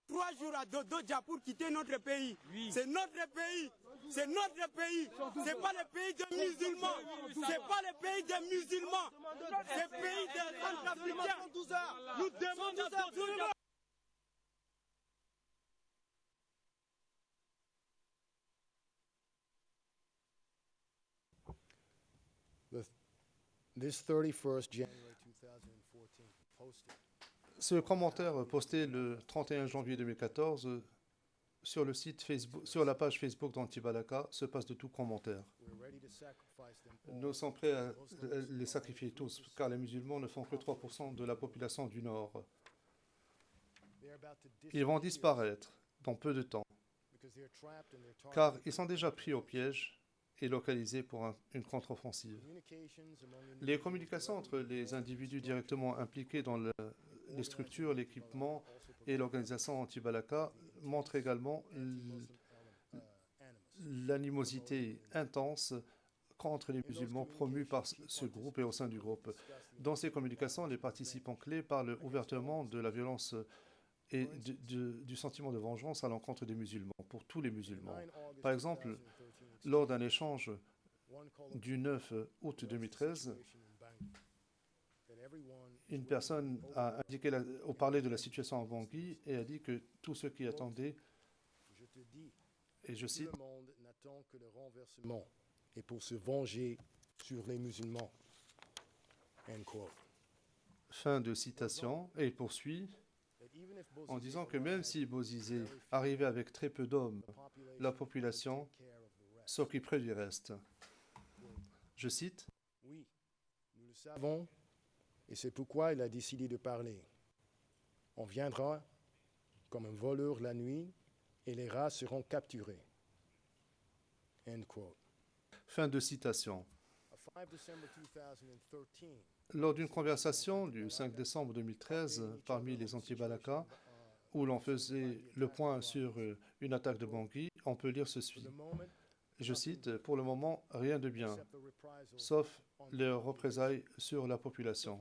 3 jours à Dodoja pour quitter notre pays. Oui. C'est notre pays. C'est notre pays. C'est pas le pays des musulmans. C'est pas le pays des musulmans. C'est le pays des Centrafricains. Nous demandons absolument. This 31st January 2014 posted. Ce commentaire posté le 31 janvier 2014 sur le site Facebook, sur la page Facebook d'Anti-Balaka se passe de tout commentaire. Nous sommes prêts à les sacrifier tous, car les musulmans ne font que 3% de la population du Nord. Ils vont disparaître dans peu de temps, car ils sont déjà pris au piège et localisés pour une contre-offensive. Les communications entre les individus directement impliqués dans les structures, l'équipement et l'organisation anti-Balaka montrent également l'animosité intense contre les musulmans promus par ce groupe et au sein du groupe. Dans ces communications, les participants clés parlent ouvertement de la violence et du sentiment de vengeance à l'encontre des musulmans, pour tous les musulmans. Par exemple, lors d'un échange du 9 août 2013, une personne a indiqué parlé de la situation à Bangui et a dit que tous ceux qui attendaient, et je cite, « Le monde n'attend que le renversement et pour se venger sur les musulmans. » End quote. Fin de citation, et il poursuit en disant que même si Bozizé arrivait avec très peu d'hommes, la population s'occuperait du reste. Je cite, « Oui, nous le savons, et c'est pourquoi il a décidé de parler. On viendra comme un voleur la nuit et les rats seront capturés. » End quote. Fin de citation. Lors d'une conversation du 5 décembre 2013 parmi les anti-Balaka, où l'on faisait le point sur une attaque de Bangui, on peut lire ceci. Je cite, « Pour le moment, rien de bien, sauf les représailles sur la population. »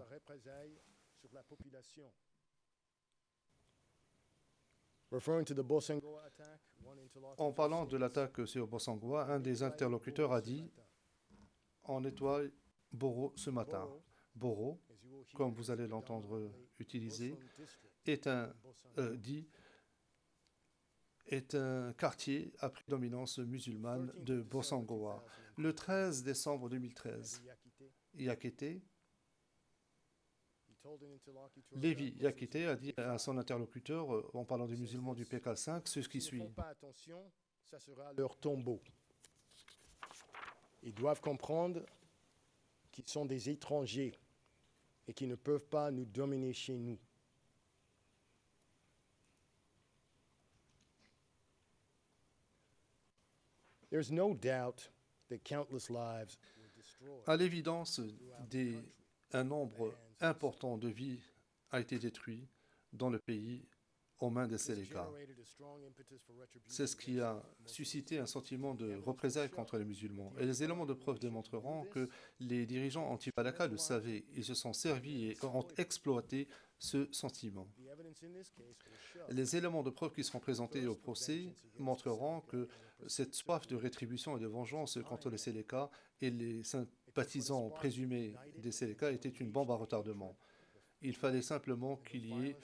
En parlant de l'attaque sur Bossangoa, un des interlocuteurs a dit « On nettoie Boro ce matin. » Boro, comme vous allez l'entendre utiliser, est un quartier à prédominance musulmane de Bossangoa. Le 13 décembre 2013, Lévi Yakité a dit à son interlocuteur, en parlant des musulmans du PK5, ce qui suit. S'ils ne font pas attention, ça sera leur tombeau. Ils doivent comprendre qu'ils sont des étrangers et qu'ils ne peuvent pas nous dominer chez nous. À l'évidence, des Un nombre important de vies a été détruit dans le pays aux mains des Séléka. C'est ce qui a suscité un sentiment de représailles contre les musulmans. Et les éléments de preuve démontreront que les dirigeants anti-Balaka le savaient. Ils se sont servis et ont exploité ce sentiment. Les éléments de preuve qui seront présentés au procès montreront que cette soif de rétribution et de vengeance contre les Séléka et les sympathisants présumés des Séléka était une bombe à retardement. Il fallait simplement qu'il y ait,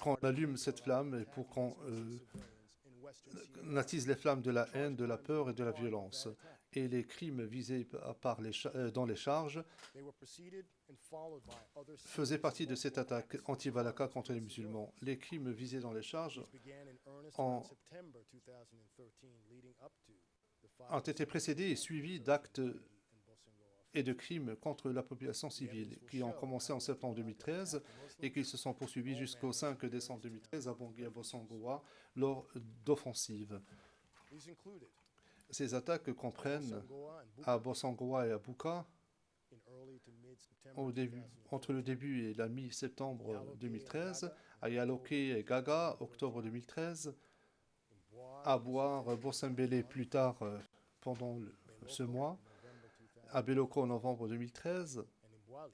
qu'on allume cette flamme pour qu'on attise les flammes de la haine, de la peur et de la violence. Et les crimes visés dans les charges faisaient partie de cette attaque anti-Balaka contre les musulmans. Les crimes visés dans les charges ont été précédés et suivis d'actes et de crimes contre la population civile qui ont commencé en septembre 2013 et qui se sont poursuivis jusqu'au 5 décembre 2013 à Bangui et à Bossangoa lors d'offensives. Ces attaques comprennent à Bossangoa et à Buka, entre le début et la mi-septembre 2013, à Yaloke et Gaga, octobre 2013, à Boire, Bosembele plus tard pendant ce mois, à Beloko en novembre 2013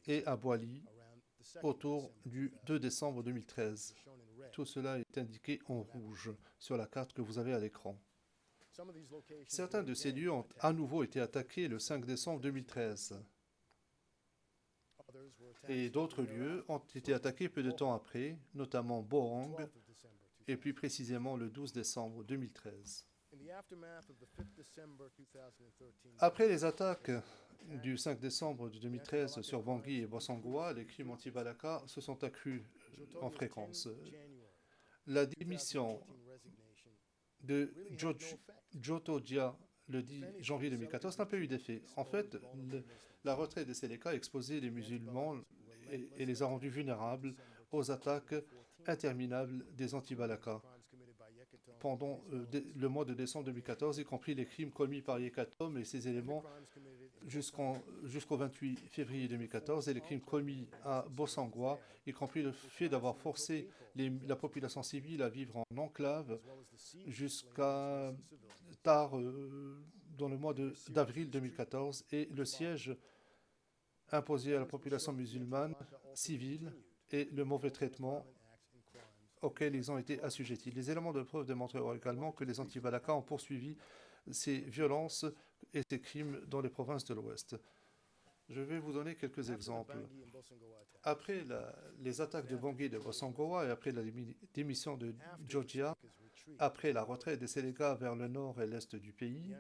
et à Boali autour du 2 décembre 2013. Tout cela est indiqué en rouge sur la carte que vous avez à l'écran. Certains de ces lieux ont à nouveau été attaqués le 5 décembre 2013 et d'autres lieux ont été attaqués peu de temps après, notamment Bohang et plus précisément le 12 décembre 2013. Après les attaques du 5 décembre 2013 sur Bangui et Bossangoa, les crimes anti-Balaka se sont accrus en fréquence. La démission de Joto Dia le 10 janvier 2014 n'a pas eu d'effet. En fait, la retraite des Séléka a exposé les musulmans et les a rendus vulnérables aux attaques interminables des anti-Balaka pendant le mois de décembre 2014, y compris les crimes commis par Yekatom et ses éléments jusqu'au 28 février 2014 et les crimes commis à Bossangoa, y compris le fait d'avoir forcé la population civile à vivre en enclave jusqu'à tard dans le mois d'avril 2014 et le siège imposé à la population musulmane civile et le mauvais traitement auxquels ils ont été assujettis. Les éléments de preuve démontreront également que les anti-Balaka ont poursuivi ces violences et ces crimes dans les provinces de l'Ouest. Je vais vous donner quelques exemples. Après les attaques de Bangui et de Bossangoa et après la démission de Georgia, après la retraite des Séléka vers le nord et l'est du pays,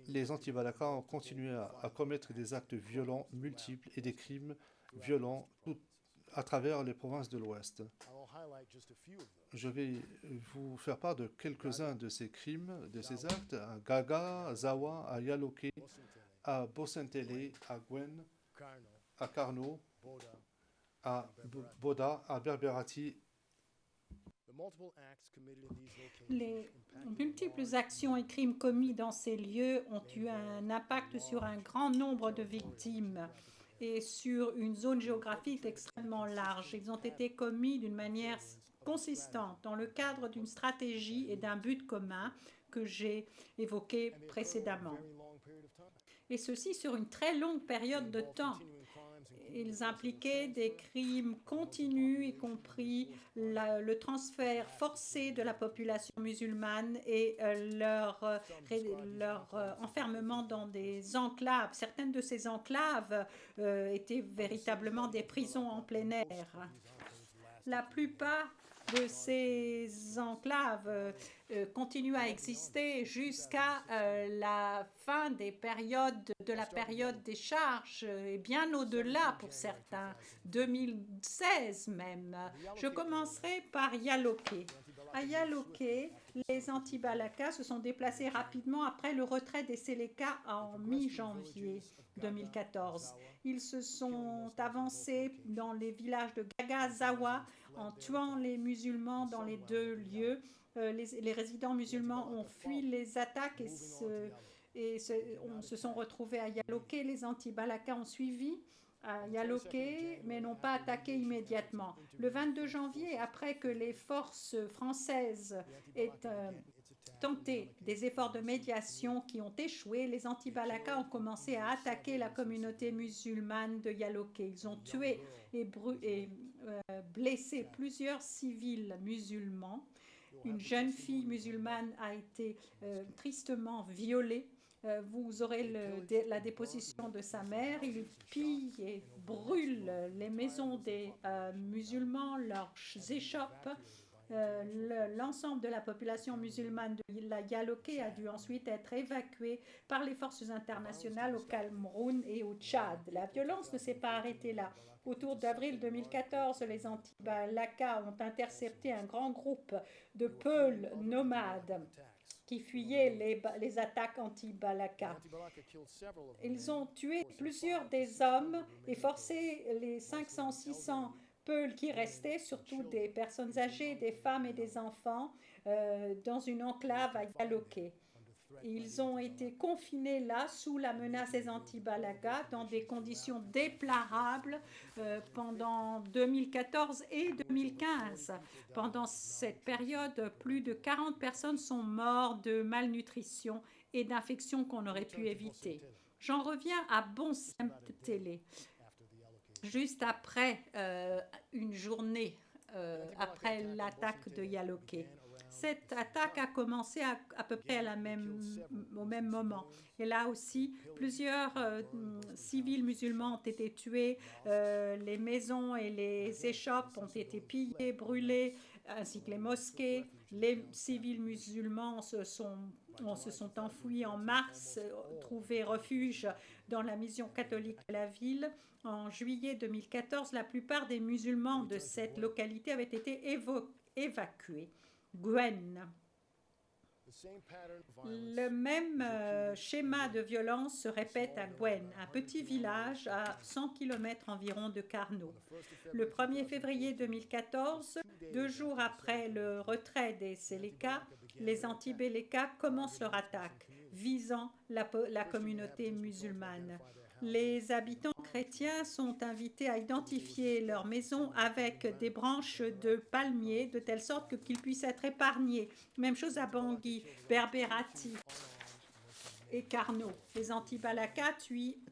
les anti-Balaka ont continué à commettre des actes violents multiples et des crimes violents à travers les provinces de l'Ouest. Je vais vous faire part de quelques-uns de ces crimes, de ces actes, à Gaga, à Zawa, à Yaloke, à Bosentele, à Gwen, à Karno, à Boda, à Berberati. Les multiples actions et crimes commis dans ces lieux ont eu un impact sur un grand nombre de victimes et sur une zone géographique extrêmement large. Ils ont été commis d'une manière consistante dans le cadre d'une stratégie et d'un but commun que j'ai évoqué précédemment. Et ceci sur une très longue période de temps. Ils impliquaient des crimes continus, y compris le transfert forcé de la population musulmane et leur enfermement dans des enclaves. Certaines de ces enclaves étaient véritablement des prisons en plein air. La plupart de ces enclaves continuent à exister jusqu'à la fin de la période des charges et bien au-delà pour certains, 2016 même. Je commencerai par Yaloke. À Yaloke, les anti-Balaka se sont déplacés rapidement après le retrait des Séléka en mi-janvier 2014. Ils se sont avancés dans les villages de Gaga, Zawa, en tuant les musulmans dans les deux lieux. Les résidents musulmans ont fui les attaques et se sont retrouvés à Yaloke. Les anti-Balaka ont suivi à Yaloké, mais n'ont pas attaqué immédiatement. Le 22 janvier, après que les forces françaises aient tenté des efforts de médiation qui ont échoué, les anti-Balaka ont commencé à attaquer la communauté musulmane de Yaloké. Ils ont tué et blessé plusieurs civils musulmans. Une jeune fille musulmane a été tristement violée. Vous aurez la déposition de sa mère. Ils pillent et brûlent les maisons des musulmans, leurs échoppes. L'ensemble de la population musulmane de la Yaloké a dû ensuite être évacuée par les forces internationales au Cameroun et au Tchad. La violence ne s'est pas arrêtée là. Autour d'avril 2014, les anti-Balaka ont intercepté un grand groupe de Peuls nomades qui fuyaient les attaques anti-Balaka. Ils ont tué plusieurs des hommes et forcé les 500-600 Peuls qui restaient, surtout des personnes âgées, des femmes et des enfants, dans une enclave à Yaloké. Ils ont été confinés là, sous la menace des anti-Balaka, dans des conditions déplorables pendant 2014 et 2015. Pendant cette période, plus de 40 personnes sont mortes de malnutrition et d'infections qu'on aurait pu éviter. J'en reviens à Bonsemtélé. Juste après une journée, après l'attaque de Yaloké. Cette attaque a commencé à peu près au même moment. Et là aussi, plusieurs civils musulmans ont été tués, les maisons et les échoppes ont été pillées, brûlées, ainsi que les mosquées. Les civils musulmans se sont enfouis en mars, trouvé refuge dans la mission catholique de la ville. En juillet 2014, la plupart des musulmans de cette localité avaient été évacués. Gwen. Le même schéma de violence se répète à Gwen, un petit village à 100 km environ de Karno. Le 1er février 2014, 2 jours après le retrait des Séléka, les anti-Balaka commencent leur attaque, visant la communauté musulmane. Les habitants chrétiens sont invités à identifier leurs maisons avec des branches de palmiers, de telle sorte qu'ils puissent être épargnés. Même chose à Bangui, Berberati et Karno. Les anti-Balaka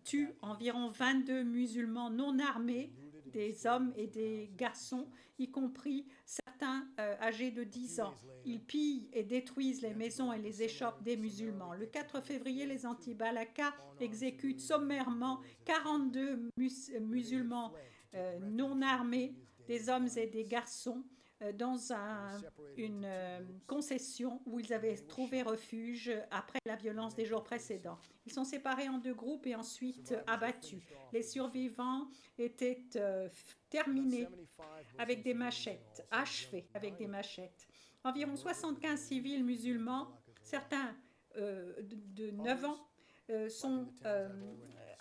tuent environ 22 musulmans non armés, des hommes et des garçons, y compris certains âgés de 10 ans. Ils pillent et détruisent les maisons et les échoppes des musulmans. Le 4 février, les anti-Balaka exécutent sommairement 42 musulmans non armés, des hommes et des garçons, dans une concession où ils avaient trouvé refuge après la violence des jours précédents. Ils sont séparés en 2 groupes et ensuite abattus. Les survivants étaient terminés avec des machettes, achevés avec des machettes. Environ 75 civils musulmans, certains de 9 ans, sont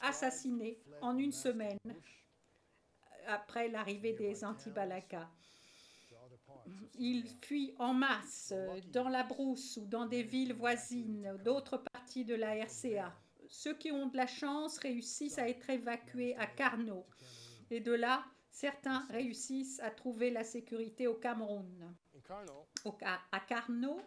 assassinés en 1 semaine après l'arrivée des anti-Balaka. Ils fuient en masse dans la brousse ou dans des villes voisines, d'autres parties de la RCA. Ceux qui ont de la chance réussissent à être évacués à Karno. Et de là, certains réussissent à trouver la sécurité au Cameroun. À Karno,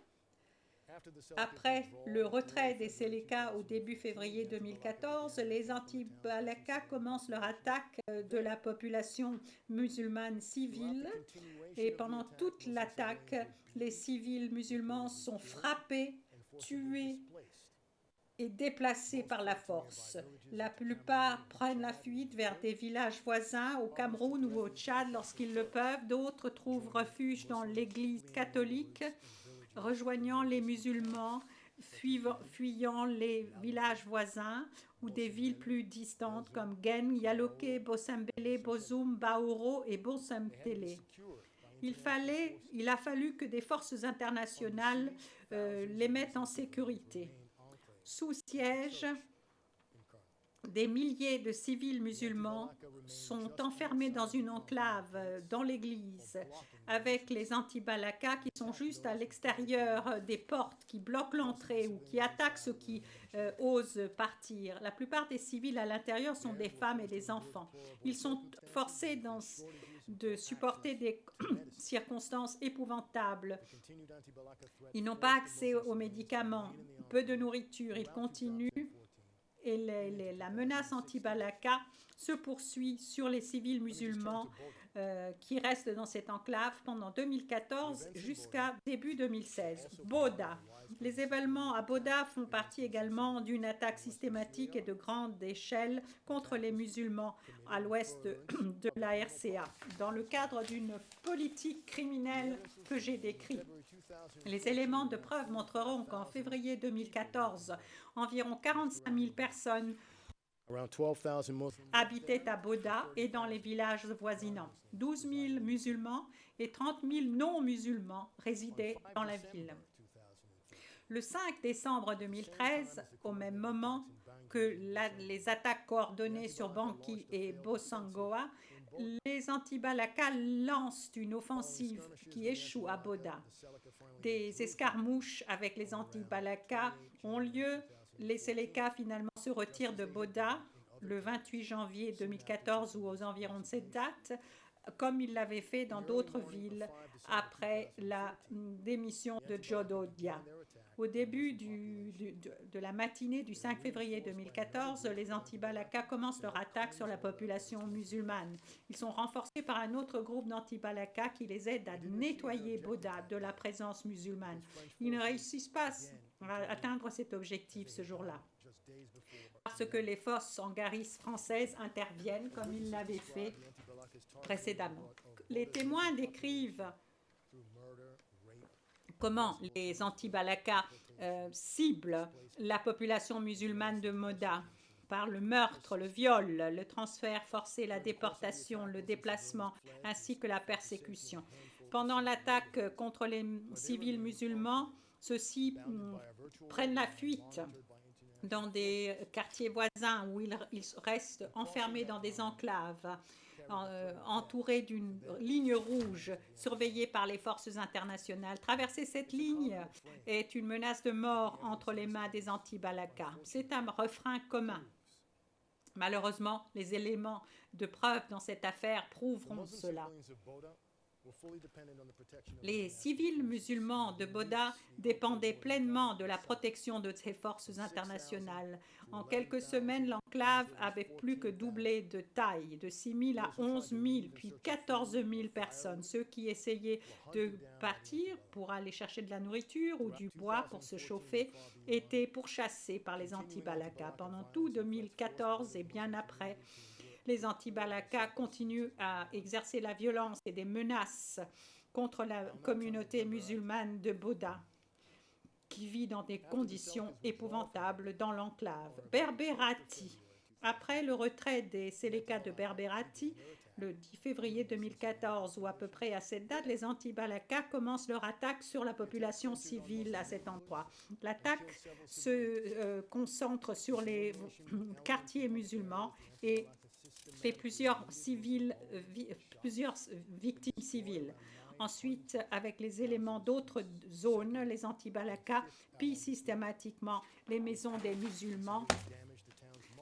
après le retrait des Séléka au début février 2014, les anti-Balaka commencent leur attaque de la population musulmane civile et pendant toute l'attaque, les civils musulmans sont frappés, tués et déplacés par la force. La plupart prennent la fuite vers des villages voisins au Cameroun ou au Tchad lorsqu'ils le peuvent. D'autres trouvent refuge dans l'église catholique, rejoignant les musulmans, fuyant les villages voisins ou des villes plus distantes comme Gen, Yaloké, Bosembélé, Bozoum, Baouro et Bonsemtélé. Il a fallu que des forces internationales les mettent en sécurité. Sous siège, Des milliers de civils musulmans sont enfermés dans une enclave dans l'église avec les anti-balaka qui sont juste à l'extérieur des portes, qui bloquent l'entrée ou qui attaquent ceux qui osent partir. La plupart des civils à l'intérieur sont des femmes et des enfants. Ils sont forcés de supporter des circonstances épouvantables. Ils n'ont pas accès aux médicaments, peu de nourriture. Ils continuent et la menace anti-balaka se poursuit sur les civils musulmans qui restent dans cette enclave pendant 2014 jusqu'à début 2016. Boda. Les événements à Boda font partie également d'une attaque systématique et de grande échelle contre les musulmans à l'ouest de la RCA, dans le cadre d'une politique criminelle que j'ai décrite. Les éléments de preuve montreront qu'en février 2014, environ 45 000 personnes habitaient à Boda et dans les villages voisinants. 12 000 musulmans et 30 000 non-musulmans résidaient dans la ville. Le 5 décembre 2013, au même moment que les attaques coordonnées sur Banki et Bosangoa, les anti-balaka lancent une offensive qui échoue à Boda. Des escarmouches avec les anti-balaka ont lieu. Les Seleka finalement se retirent de Boda le 28 janvier 2014 ou aux environs de cette date, comme ils l'avaient fait dans d'autres villes après la démission de Jododia. Au début de la matinée du 5 février 2014, les anti-balaka commencent leur attaque sur la population musulmane. Ils sont renforcés par un autre groupe d'anti-balaka qui les aide à nettoyer Boda de la présence musulmane. Ils ne réussissent pas à atteindre cet objectif ce jour-là, parce que les forces angaristes françaises interviennent comme ils l'avaient fait précédemment. Les témoins décrivent comment les anti-balaka ciblent la population musulmane de Boda par le meurtre, le viol, le transfert forcé, la déportation, le déplacement, ainsi que la persécution. Pendant l'attaque contre les civils musulmans, ceux-ci prennent la fuite dans des quartiers voisins où ils restent enfermés dans des enclaves, entourés d'une ligne rouge surveillée par les forces internationales. Traverser cette ligne est une menace de mort entre les mains des anti-balaka. C'est un refrain commun. Malheureusement, les éléments de preuve dans cette affaire prouveront cela. Les civils musulmans de Boda dépendaient pleinement de la protection de ces forces internationales. En quelques semaines, l'enclave avait plus que doublé de taille, de 6 000 à 11 000, puis 14 000 personnes. Ceux qui essayaient de partir pour aller chercher de la nourriture ou du bois pour se chauffer étaient pourchassés par les anti-balaka. Pendant tout 2014 et bien après, les anti-balaka continuent à exercer la violence et des menaces contre la communauté musulmane de Boda, qui vit dans des conditions épouvantables dans l'enclave. Berberati. Après le retrait des Seleka de Berberati, le 10 février 2014, ou à peu près à cette date, les anti-balaka commencent leur attaque sur la population civile à cet endroit. L'attaque se concentre sur les quartiers musulmans et fait plusieurs victimes civiles. Ensuite, avec les éléments d'autres zones, les anti-balaka pillent systématiquement les maisons des musulmans,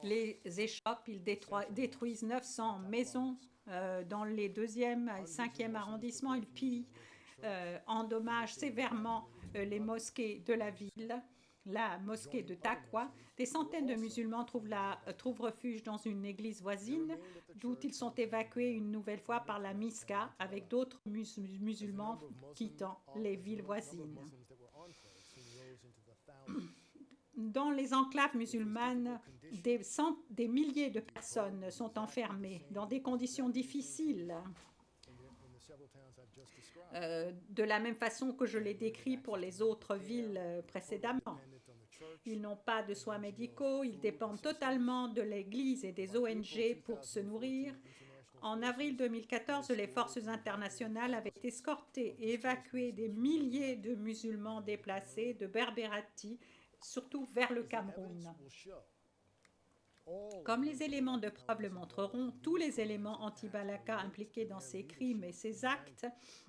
les échoppent, ils détruisent 900 maisons dans les 2e et 5e arrondissements. Ils pillent, endommagent sévèrement les mosquées de la ville, la mosquée de Takwa. Des centaines de musulmans trouvent refuge dans une église voisine, d'où ils sont évacués une nouvelle fois par la Miska, avec d'autres musulmans quittant les villes voisines. Dans les enclaves musulmanes, des milliers de personnes sont enfermées dans des conditions difficiles, de la même façon que je l'ai décrit pour les autres villes précédemment. Ils n'ont pas de soins médicaux, ils dépendent totalement de l'Église et des ONG pour se nourrir. En avril 2014, les forces internationales avaient escorté et évacué des milliers de musulmans déplacés de Berberati, surtout vers le Cameroun. Comme les éléments de preuve le montreront, tous les éléments anti-Balaka impliqués dans ces crimes et ces actes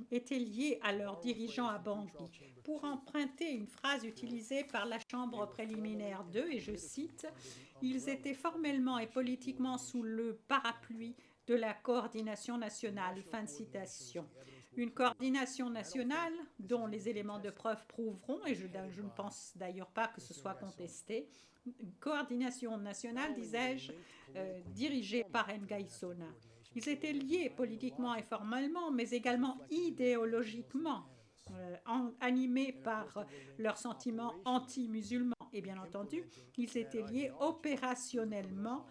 étaient liés à leurs dirigeants à Bangui. Pour emprunter une phrase utilisée par la Chambre préliminaire 2, et je cite, « Ils étaient formellement et politiquement sous le parapluie de la coordination nationale ». Fin de citation. Une coordination nationale dont les éléments de preuve prouveront, et je ne pense d'ailleurs pas que ce soit contesté, une coordination nationale, disais-je, dirigée par Nguy Sona. Ils étaient liés politiquement et formellement, mais également idéologiquement, animés par leurs sentiments anti-musulmans. Et bien entendu, ils étaient liés opérationnellement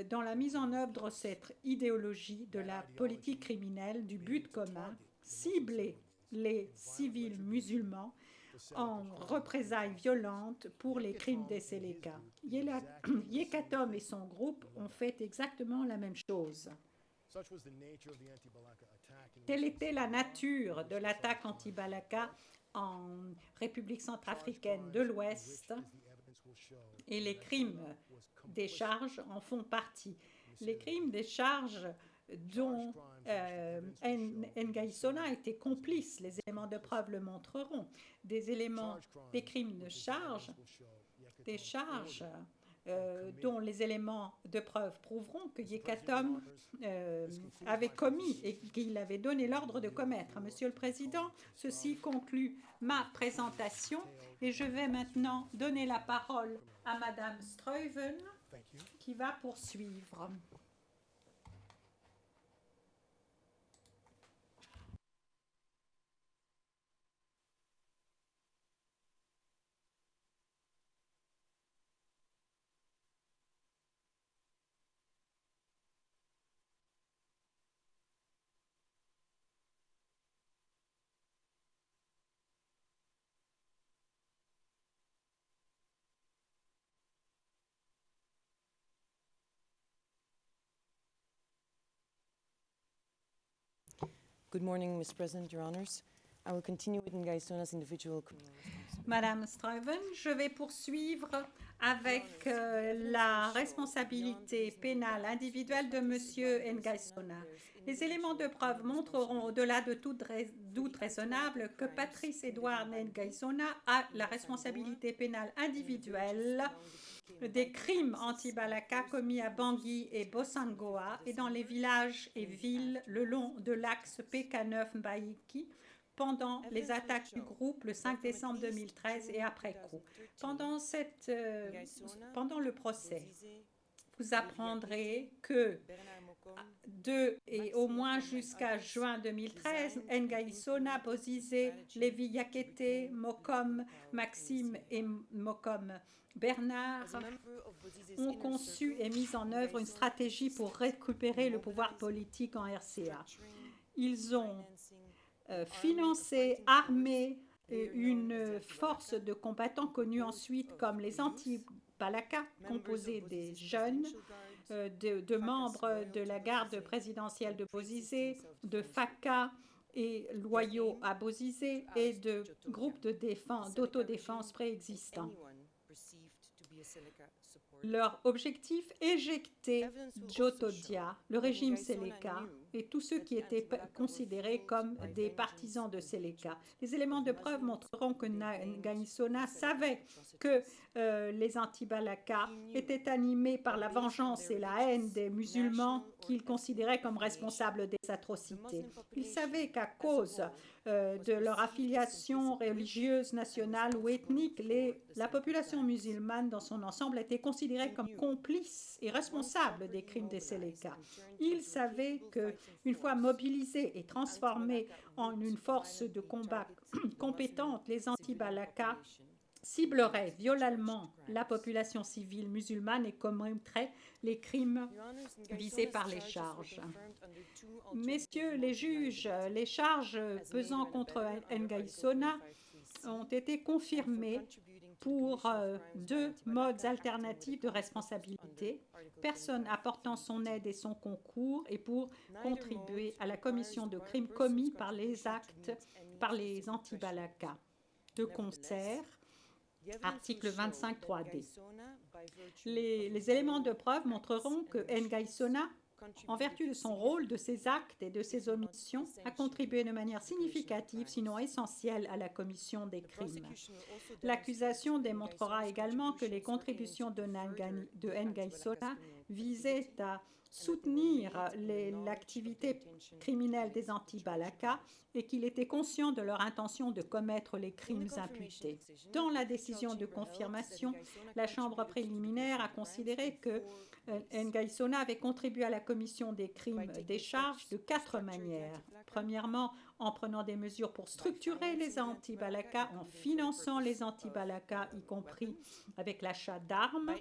dans la mise en œuvre de cette idéologie de la politique criminelle, du but commun, cibler les civils musulmans en représailles violentes pour les crimes des Séléka. Yekatom et son groupe ont fait exactement la même chose. Telle était la nature de l'attaque anti-Balaka en République centrafricaine de l'Ouest et les crimes des charges en font partie. Les crimes des charges dont Nguy Sona était complice, les éléments de preuve le montreront, des crimes de charge, des charges dont les éléments de preuve prouveront que Yekatom avait commis et qu'il avait donné l'ordre de commettre. Monsieur le Président, ceci conclut ma présentation et je vais maintenant donner la parole à Madame Struyven qui va poursuivre. Good morning, Mr. President, Your Honors. I will continue with Nguy Sona's individual. Madame Struyven, je vais poursuivre avec la responsabilité pénale individuelle de Monsieur Nguy Sona. Les éléments de preuve montreront, au-delà de tout doute raisonnable, que Patrice Edouard Nguy Sona a la responsabilité pénale individuelle des crimes anti-Balaka commis à Bangui et Bossangoa et dans les villages et villes le long de l'axe PK9-Mbaïki pendant les attaques du groupe le 5 décembre 2013 et après coup. Pendant le procès, vous apprendrez que et au moins jusqu'à juin 2013, Nguy Sona, Bozizé, Lévi Yakete, Mokom Maxime et Mokom Bernard ont conçu et mis en œuvre une stratégie pour récupérer le pouvoir politique en RCA. Ils ont financé, armé une force de combattants connue ensuite comme les anti-Balaka, composée des jeunes, de membres de la garde présidentielle de Bozizé, de FACA et loyaux à Bozizé et de groupes d'autodéfense préexistants. Leur objectif, éjecter Jotodia, le régime Séléka et tous ceux qui étaient considérés comme des partisans de Séléka. Les éléments de preuve montreront que Nguy Sona savait que les anti-Balaka étaient animés par la vengeance et la haine des musulmans qu'il considérait comme responsables des atrocités. Il savait qu'à cause de leur affiliation religieuse, nationale ou ethnique, la population musulmane dans son ensemble était considérée comme complice et responsable des crimes des Séléka. Il savait qu'une fois mobilisés et transformés en une force de combat compétente, les anti-Balaka cibleraient violemment la population civile musulmane et commettraient les crimes visés par les charges. Messieurs les juges, les charges pesant contre Nguy Sona ont été confirmées pour deux modes alternatifs de responsabilité, personne apportant son aide et son concours et pour contribuer à la commission de crimes commis par les anti-Balaka. De concert, Article 25.3d. Les éléments de preuve montreront que Ngaïsona, en vertu de son rôle, de ses actes et de ses omissions, a contribué de manière significative, sinon essentielle, à la commission des crimes. L'accusation démontrera également que les contributions de Ngaïsona visaient à soutenir l'activité criminelle des anti-Balaka et qu'il était conscient de leur intention de commettre les crimes imputés. Dans la décision de confirmation, la Chambre préliminaire a considéré que Ngaïsona avait contribué à la commission des crimes des charges de 4 manières. Premièrement, en prenant des mesures pour structurer les anti-Balaka, en finançant les anti-Balaka, y compris avec l'achat d'armes,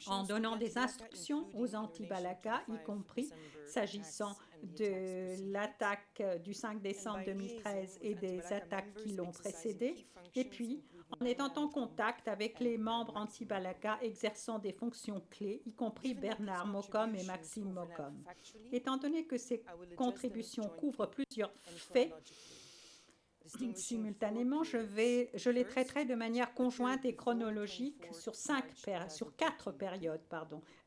en donnant des instructions aux anti-Balaka, y compris s'agissant de l'attaque du 5 décembre 2013 et des attaques qui l'ont précédée, et puis en étant en contact avec les membres anti-Balaka exerçant des fonctions clés, y compris Bernard Mokom et Maxime Mokom. Étant donné que ces contributions couvrent plusieurs faits, simultanément, je les traiterai de manière conjointe et chronologique sur 4 périodes.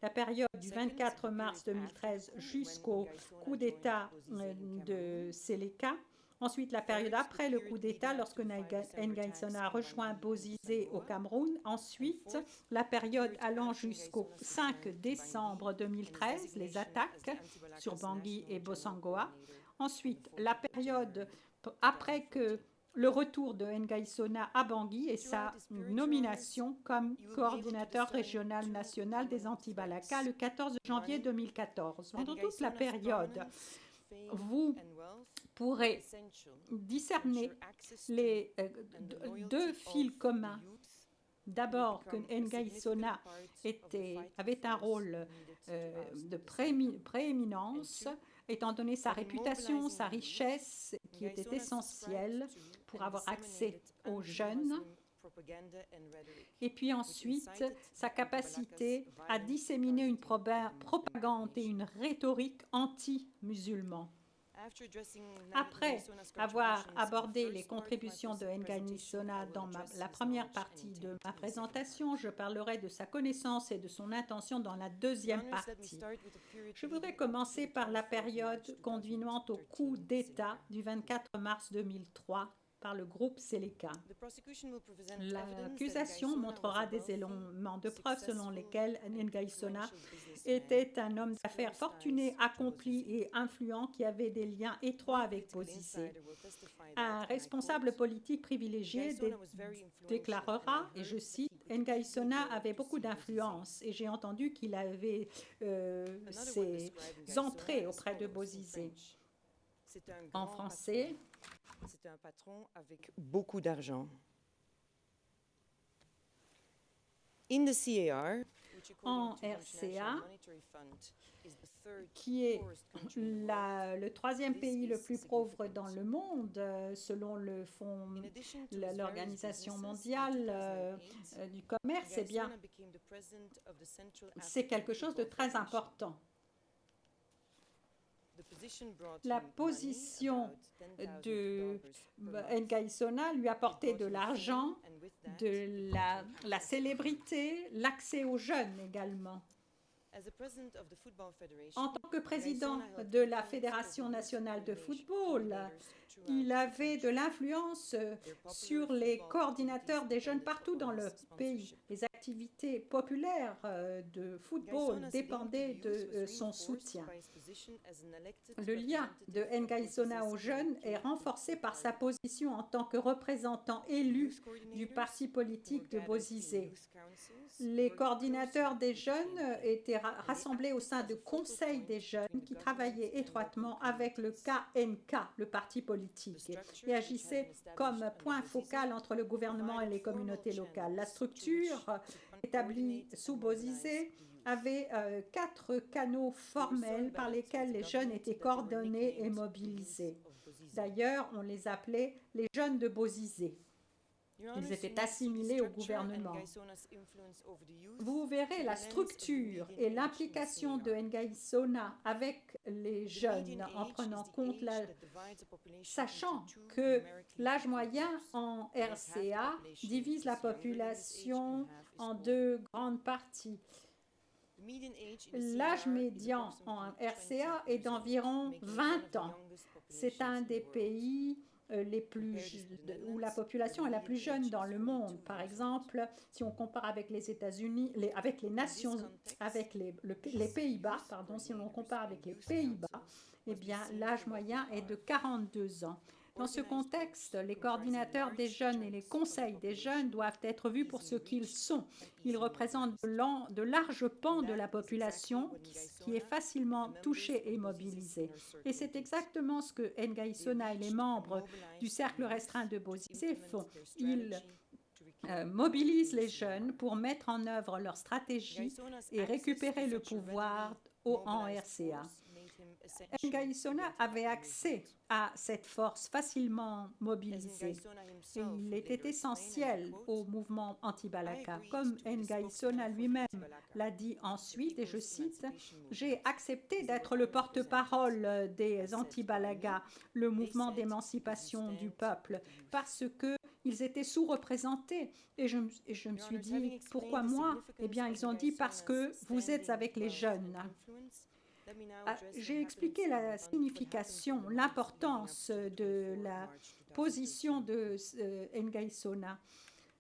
La période du 24 mars 2013 jusqu'au coup d'État de Seleka. Ensuite, la période après le coup d'État, lorsque Ngaïsona a rejoint Bozizé au Cameroun. Ensuite, la période allant jusqu'au 5 décembre 2013, les attaques sur Bangui et Bossangoa. Ensuite, la période après que le retour de Ngaïsona à Bangui et sa nomination comme coordinateur régional national des anti-Balaka le 14 janvier 2014. Pendant toute la période, vous pourrez discerner les 2 fils communs. D'abord, que Ngaïsona avait un rôle de prééminence, étant donné sa réputation, sa richesse, qui était essentielle pour avoir accès aux jeunes. Et puis ensuite, sa capacité à disséminer une propagande et une rhétorique anti-musulman. Après avoir abordé les contributions de Ngaïsona dans la première partie de ma présentation, je parlerai de sa connaissance et de son intention dans la deuxième partie. Je voudrais commencer par la période conduisant au coup d'État du 24 mars 2003 par le groupe Seleka. L'accusation montrera des éléments de preuve selon lesquels Ngaïsona était un homme d'affaires fortuné, accompli et influent qui avait des liens étroits avec Bozizé. Un responsable politique privilégié déclarera, et je cite, « Ngaïsona avait beaucoup d'influence et j'ai entendu qu'il avait ses entrées auprès de Bozizé. » En français, c'est un patron avec beaucoup d'argent. En RCA, qui est le 3e pays le plus pauvre dans le monde, selon l'Organisation mondiale du commerce, eh bien, c'est quelque chose de très important. La position de Ngaïsona lui apportait de l'argent, de la célébrité, l'accès aux jeunes également. En tant que président de la Fédération nationale de football, il avait de l'influence sur les coordinateurs des jeunes partout dans le pays. Les activités populaires de football dépendaient de son soutien. Le lien de Ngaïsona aux jeunes est renforcé par sa position en tant que représentant élu du parti politique de Bozizé. Les coordinateurs des jeunes étaient rassemblés au sein de conseils des jeunes qui travaillaient étroitement avec le KNK, le parti politique, et agissaient comme point focal entre le gouvernement et les communautés locales. La structure établie sous Bozizé avait 4 canaux formels par lesquels les jeunes étaient coordonnés et mobilisés. D'ailleurs, on les appelait les jeunes de Bozizé. Ils étaient assimilés au gouvernement. Vous verrez la structure et l'implication de Nguai Sona avec les jeunes en prenant compte, sachant que l'âge moyen en RCA divise la population en deux grandes parties. L'âge médian en RCA est d'environ 20 ans. C'est un des pays où la population est la plus jeune dans le monde. Par exemple, si on compare avec les États-Unis, avec les nations, avec les Pays-Bas, pardon, si on compare avec les Pays-Bas, eh bien, l'âge moyen est de 42 ans. Dans ce contexte, les coordinateurs des jeunes et les conseils des jeunes doivent être vus pour ce qu'ils sont. Ils représentent de larges pans de la population qui est facilement touchée et mobilisée. Et c'est exactement ce que Nguai Sona et les membres du cercle restreint de Bozizé font. Ils mobilisent les jeunes pour mettre en œuvre leur stratégie et récupérer le pouvoir en RCA. Nguai Sona avait accès à cette force facilement mobilisée. Et il était essentiel au mouvement anti-Balaka. Comme Nguai Sona lui-même l'a dit ensuite, et je cite, « J'ai accepté d'être le porte-parole des anti-Balaka, le mouvement d'émancipation du peuple, parce que ils étaient sous-représentés. Et je me suis dit, pourquoi moi? Eh bien, ils ont dit, parce que vous êtes avec les jeunes. J'ai expliqué la signification, l'importance de la position de Nguai Sona,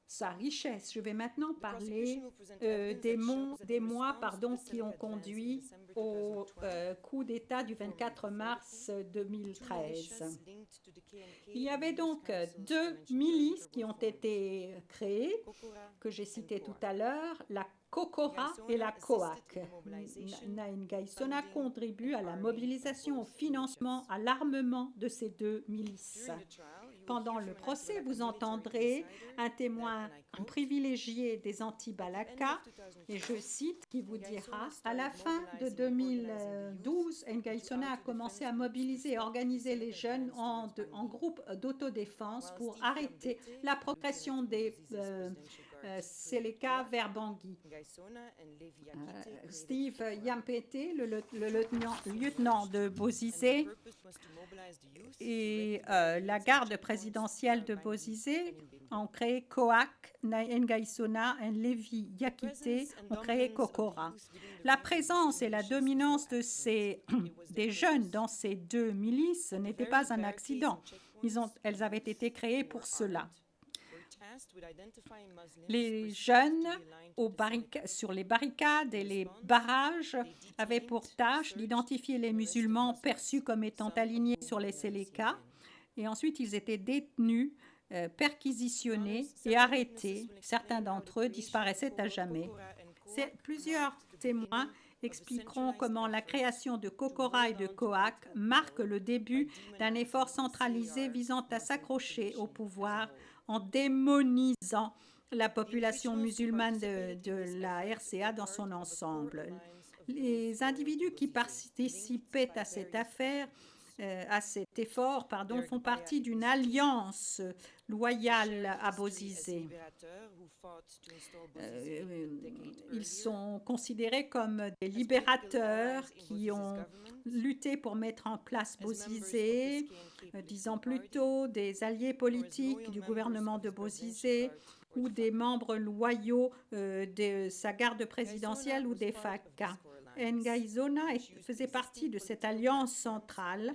sa richesse. Je vais maintenant parler des mois qui ont conduit au coup d'État du 24 mars 2013. Il y avait donc deux milices qui ont été créées, que j'ai citées tout à l'heure, la Kokora et la COAC. Nguai Sona contribue à la mobilisation, au financement, à l'armement de ces deux milices. Pendant le procès, vous entendrez un témoin privilégié des anti-Balaka, et je cite, qui vous dira « À la fin de 2012, Nguai Sona a commencé à mobiliser et organiser les jeunes en groupe d'autodéfense pour arrêter la progression des Seleka vers Bangui. Steve Yampete, le lieutenant de Bozizé, et la garde présidentielle de Bozizé ont créé COAC, Nguai Sona et Levi Yakité ont créé Kokora. La présence et la dominance des jeunes dans ces deux milices n'était pas un accident. Elles avaient été créées pour cela. Les jeunes sur les barricades et les barrages avaient pour tâche d'identifier les musulmans perçus comme étant alignés sur les Seleka, et ensuite ils étaient détenus, perquisitionnés et arrêtés. Certains d'entre eux disparaissaient à jamais. Plusieurs témoins expliqueront comment la création de Kokora et de COAC marque le début d'un effort centralisé visant à s'accrocher au pouvoir en démonisant la population musulmane de la RCA dans son ensemble. Les individus qui participaient à cette affaire, à cet effort, font partie d'une alliance loyale à Bozizé. Ils sont considérés comme des libérateurs qui ont lutté pour mettre en place Bozizé, 10 ans plus tôt, des alliés politiques du gouvernement de Bozizé ou des membres loyaux de sa garde présidentielle ou des FACA. Nguai Sona faisait partie de cette alliance centrale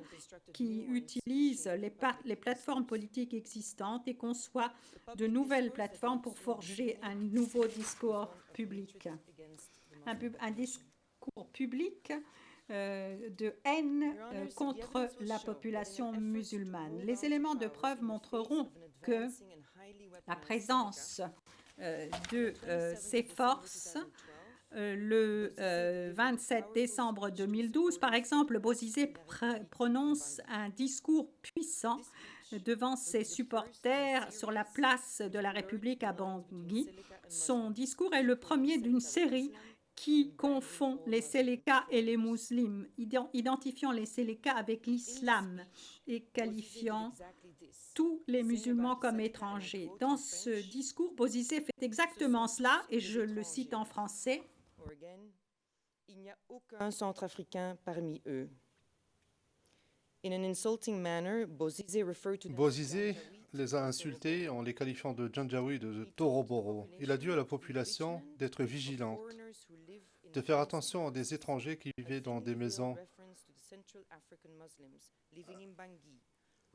qui utilise les plateformes politiques existantes et conçoit de nouvelles plateformes pour forger un nouveau discours public. Un discours public de haine contre la population musulmane. Les éléments de preuve montreront que la présence de ces forces le 27 décembre 2012, par exemple, Bozizé prononce un discours puissant devant ses supporters sur la place de la République à Bangui. Son discours est le premier d'une série qui confond les Séléka et les musulmans, identifiant les Séléka avec l'islam et qualifiant tous les musulmans comme étrangers. Dans ce discours, Bozizé fait exactement cela, et je le cite en français. Il n'y a aucun centrafricain parmi eux. In an insulting manner, Bozizé les a insultés en les qualifiant de Janjaweed, de Toroboro. Il a dit à la population d'être vigilante, de faire attention à des étrangers qui vivaient dans des maisons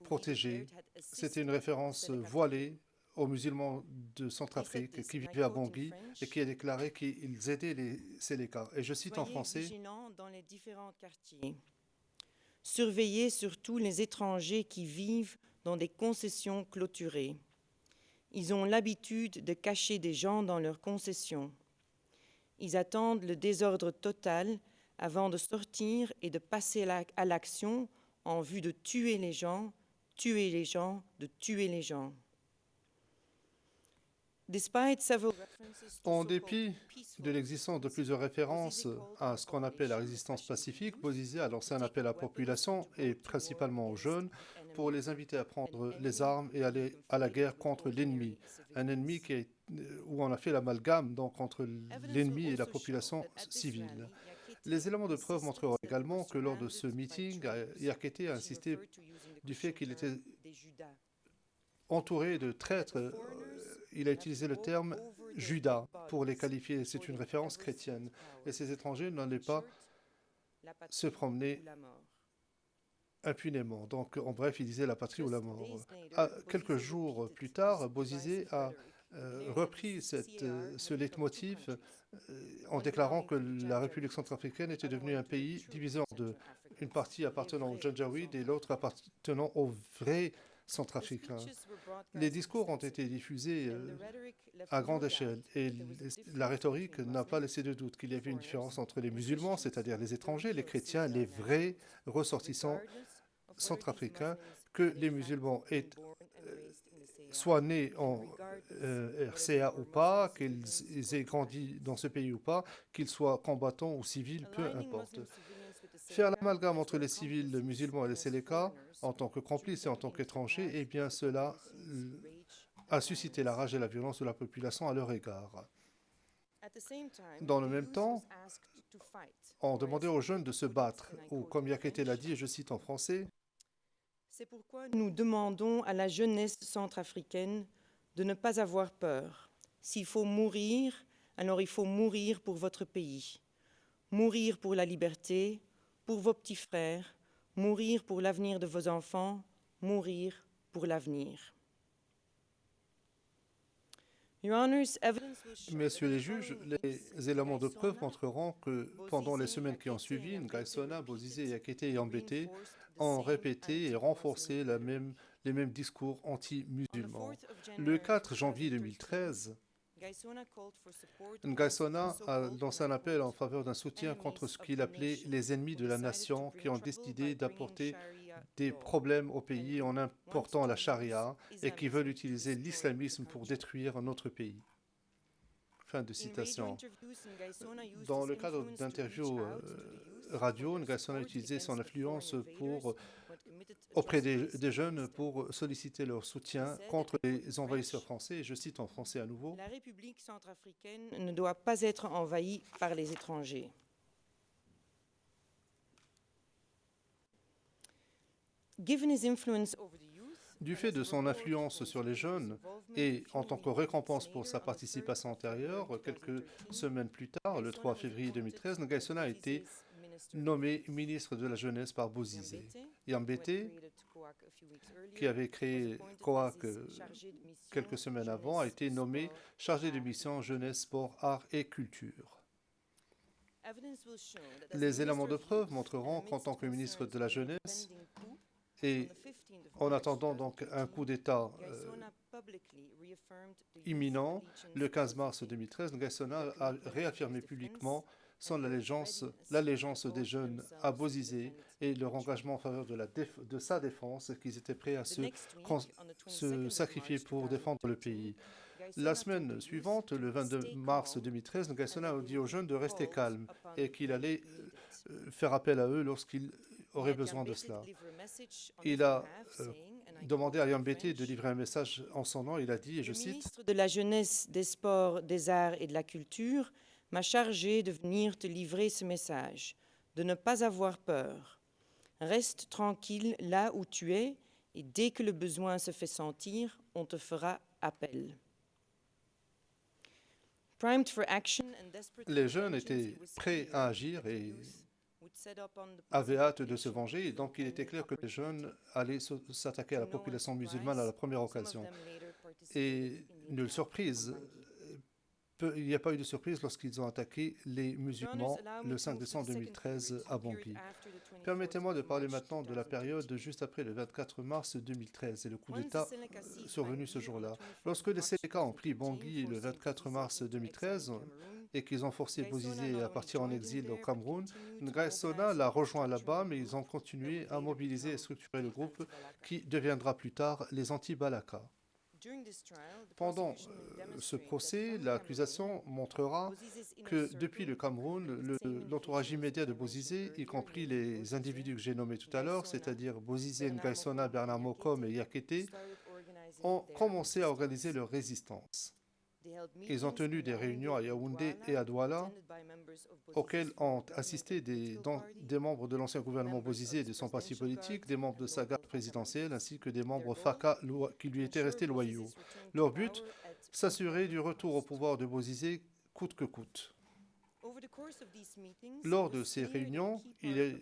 protégées. C'était une référence voilée aux musulmans de Centrafrique qui vivaient à Bangui et qui a déclaré qu'ils aidaient les Séléka. Et je cite en français: dans les différents quartiers. Surveillez surtout les étrangers qui vivent dans des concessions clôturées. Ils ont l'habitude de cacher des gens dans leurs concessions. Ils attendent le désordre total avant de sortir et de passer à l'action en vue de tuer les gens, de tuer les gens. En dépit de l'existence de plusieurs références à ce qu'on appelle la résistance pacifique, Bozizé a lancé un appel à la population et principalement aux jeunes pour les inviter à prendre les armes et aller à la guerre contre l'ennemi. Un ennemi où on a fait l'amalgame donc entre l'ennemi et la population civile. Les éléments de preuve montreront également que lors de ce meeting, Yakété a insisté du fait qu'il était entouré de traîtres. Il a utilisé le terme Judas pour les qualifier. C'est une référence chrétienne. Et ces étrangers n'allaient pas se promener impunément. Donc, en bref, il disait la patrie ou la mort. Quelques jours plus tard, Bozizé a repris ce leitmotiv en déclarant que la République centrafricaine était devenue un pays divisé en deux. Une partie appartenant aux Janjaweed et l'autre appartenant aux vrais centrafricains. Les discours ont été diffusés à grande échelle et la rhétorique n'a pas laissé de doute qu'il y avait une différence entre les musulmans, c'est-à-dire les étrangers, les chrétiens, les vrais ressortissants centrafricains, que les musulmans soient nés en RCA ou pas, qu'ils aient grandi dans ce pays ou pas, qu'ils soient combattants ou civils, peu importe. Faire l'amalgame entre les civils musulmans et les Séléka en tant que complices et en tant qu'étrangers, eh bien cela a suscité la rage et la violence de la population à leur égard. Dans le même temps, on demandait aux jeunes de se battre, ou comme Yakété l'a dit, et je cite en français, « C'est pourquoi nous demandons à la jeunesse centrafricaine de ne pas avoir peur. S'il faut mourir, alors il faut mourir pour votre pays. Mourir pour la liberté, pour vos petits frères, mourir pour l'avenir de vos enfants, mourir pour l'avenir. » Messieurs les juges, les éléments de preuve montreront que pendant les semaines qui ont suivi, Ngaïsona, Bozizé, Yakété et Yambété ont répété et renforcé les mêmes discours anti-musulmans. Le 4 janvier 2013, Ngaïsona a lancé un appel en faveur d'un soutien contre ce qu'il appelait les ennemis de la nation qui ont décidé d'apporter des problèmes au pays en important la charia et qui veulent utiliser l'islamisme pour détruire notre pays. Fin de citation. Dans le cadre d'interviews radio, Ngaïsona a utilisé son influence auprès des jeunes pour solliciter leur soutien contre les envahisseurs français. Et je cite en français à nouveau. La République centrafricaine ne doit pas être envahie par les étrangers. Du fait de son influence sur les jeunes et en tant que récompense pour sa participation antérieure, quelques semaines plus tard, le 3 février 2013, Ngaïsona a été nommé ministre de la Jeunesse par Bozizé. Yambété, qui avait créé COAC quelques semaines avant, a été nommé chargé de mission Jeunesse, Sport, Arts et Culture. Les éléments de preuve montreront qu'en tant que ministre de la Jeunesse, et en attendant donc un coup d'État imminent, le 15 mars 2013, Ngaïsona a réaffirmé publiquement sont l'allégeance des jeunes à Bozizé et leur engagement en faveur de sa défense, qu'ils étaient prêts à se sacrifier pour défendre le pays. La semaine suivante, le 22 mars 2013, Ngaïsona a dit aux jeunes de rester calmes et qu'il allait faire appel à eux lorsqu'ils auraient besoin de cela. Il a demandé à Yambété de livrer un message en son nom. Il a dit, et je cite, « Le ministre de la Jeunesse, des Sports, des Arts et de la Culture m'a chargé de venir te livrer ce message, de ne pas avoir peur. Reste tranquille là où tu es et dès que le besoin se fait sentir, on te fera appel. » Les jeunes étaient prêts à agir et avaient hâte de se venger, et donc il était clair que les jeunes allaient s'attaquer à la population musulmane à la première occasion. Et nulle surprise, il n'y a pas eu de surprise lorsqu'ils ont attaqué les musulmans le 5 décembre 2013 à Bangui. Permettez-moi de parler maintenant de la période juste après le 24 mars 2013 et le coup d'État survenu ce jour-là. Lorsque les Séléka ont pris Bangui le 24 mars 2013 et qu'ils ont forcé Bozizé à partir en exil au Cameroun, Ngaïsona l'a rejoint là-bas, mais ils ont continué à mobiliser et structurer le groupe qui deviendra plus tard les anti-Balaka. Pendant ce procès, l'accusation montrera que depuis le Cameroun, l'entourage immédiat de Bozizé, y compris les individus que j'ai nommés tout à l'heure, c'est-à-dire Bozizé, Ngaïsona, Bernard Mokom et Yakété, ont commencé à organiser leur résistance. Ils ont tenu des réunions à Yaoundé et à Douala, auxquelles ont assisté des membres de l'ancien gouvernement Bozizé et de son parti politique, des membres de sa garde présidentielle, ainsi que des membres FACA qui lui étaient restés loyaux. Leur but, s'assurer du retour au pouvoir de Bozizé coûte que coûte. Lors de ces réunions, il est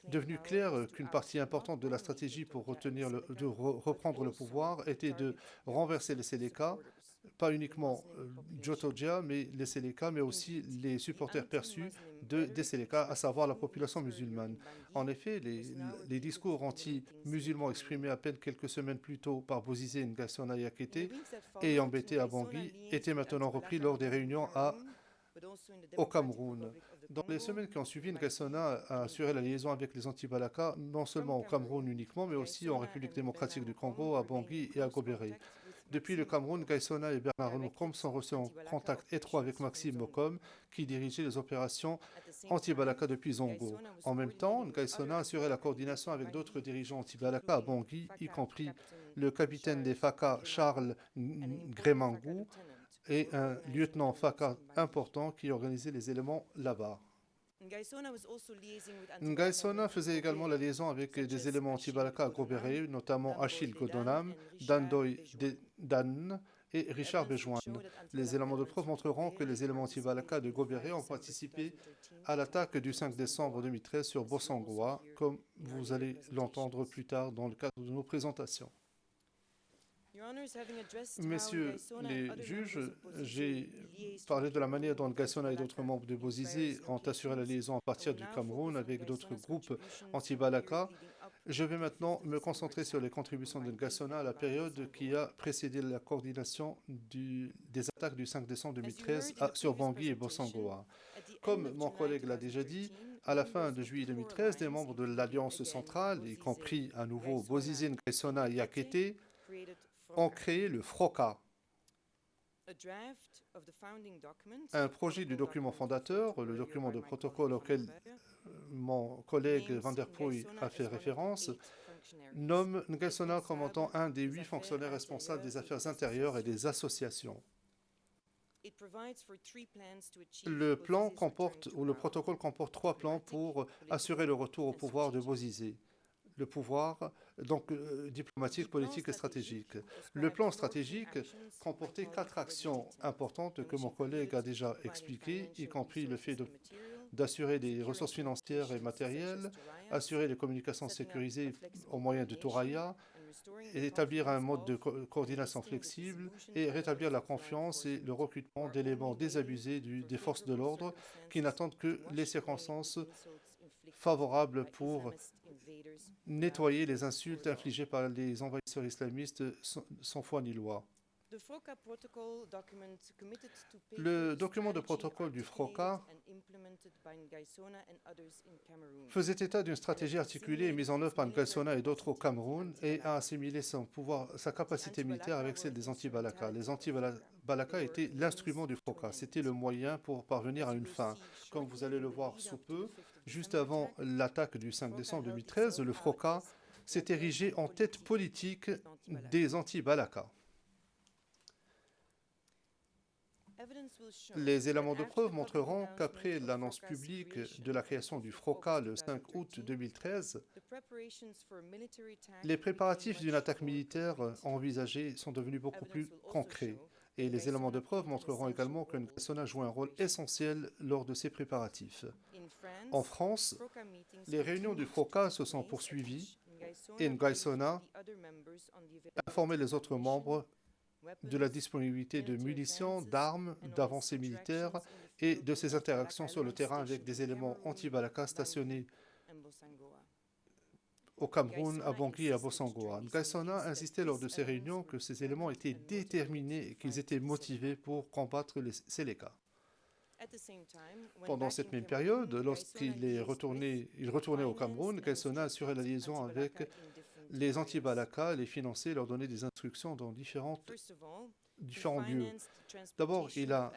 devenu clair qu'une partie importante de la stratégie pour reprendre le pouvoir était de renverser les Séléka, pas uniquement Jotoja, mais les Séléka, mais aussi les supporters perçus des Séléka, à savoir la population musulmane. En effet, les discours anti-musulmans exprimés à peine quelques semaines plus tôt par Bozizé, Ngaïsona, Yakété et Yambété à Bangui étaient maintenant repris lors des réunions au Cameroun. Dans les semaines qui ont suivi, Ngaïsona a assuré la liaison avec les anti-Balaka, non seulement au Cameroun uniquement, mais aussi en République démocratique du Congo, à Bangui et à Gobéré. Depuis le Cameroun, Ngaïsona et Bernard Mokom sont restés en contact étroit avec Maxime Mokom, qui dirigeait les opérations anti-Balaka depuis Zongo. En même temps, Ngaïsona assurait la coordination avec d'autres dirigeants anti-Balaka à Bangui, y compris le capitaine des FACA Charles Grémangou et un lieutenant FACA important qui organisait les éléments là-bas. Ngaïsona faisait également la liaison avec des éléments anti-Balaka à Gobéré, notamment Achille Godonam, Dandoy Dan et Richard Béjoine. Les éléments de preuve montreront que les éléments anti-Balaka de Gobéré ont participé à l'attaque du 5 décembre 2013 sur Bossangoa, comme vous allez l'entendre plus tard dans le cadre de nos présentations. Messieurs les juges, j'ai parlé de la manière dont Ngaïsona et d'autres membres de Bozizé ont assuré la liaison à partir du Cameroun avec d'autres groupes anti-Balaka. Je vais maintenant me concentrer sur les contributions de Ngaïsona à la période qui a précédé la coordination des attaques du 5 décembre 2013 sur Bangui et Bossangoa. Comme mon collègue l'a déjà dit, à la fin de juillet 2013, des membres de l'Alliance centrale, y compris à nouveau Bozizé, Ngaïsona et Yakété, ont créé le FROCA, un projet du document fondateur, le document de protocole auquel mon collègue Van der Poel a fait référence, nomme Ngaïsona comme étant un des 8 fonctionnaires responsables des affaires intérieures et des associations. Le protocole comporte 3 plans pour assurer le retour au pouvoir de Bozizé. Le pouvoir, donc diplomatique, politique et stratégique. Le plan stratégique comportait 4 actions importantes que mon collègue a déjà expliquées, y compris le fait d'assurer des ressources financières et matérielles, assurer les communications sécurisées au moyen de Touraya, établir un mode de coordination flexible et rétablir la confiance et le recrutement d'éléments désabusés des forces de l'ordre qui n'attendent que les circonstances favorables pour nettoyer les insultes infligées par les envahisseurs islamistes sans foi ni loi. Le document de protocole du FROCA faisait état d'une stratégie articulée et mise en œuvre par Ngaïsona et d'autres au Cameroun et a assimilé sa capacité militaire avec celle des anti-Balaka. Les anti-Balaka étaient l'instrument du FROCA, c'était le moyen pour parvenir à une fin. Comme vous allez le voir sous peu, juste avant l'attaque du 5 décembre 2013, le FROCA s'est érigé en tête politique des anti-Balaka. Les éléments de preuve montreront qu'après l'annonce publique de la création du FROCA le 5 août 2013, les préparatifs d'une attaque militaire envisagée sont devenus beaucoup plus concrets. Et les éléments de preuve montreront également que Ngaïsona joue un rôle essentiel lors de ces préparatifs. En France, les réunions du FROCA se sont poursuivies et Ngaïsona a informé les autres membres de la disponibilité de munitions, d'armes, d'avancées militaires et de ses interactions sur le terrain avec des éléments anti-Balaka stationnés au Cameroun, à Bangui et à Bossangoa. Ngaïsona insistait lors de ces réunions que ces éléments étaient déterminés et qu'ils étaient motivés pour combattre les Séléka. Pendant cette même période, lorsqu'il retournait au Cameroun, Ngaïsona assurait la liaison avec les anti-Balaka, les financer, leur donner des instructions dans différents lieux. D'abord, il a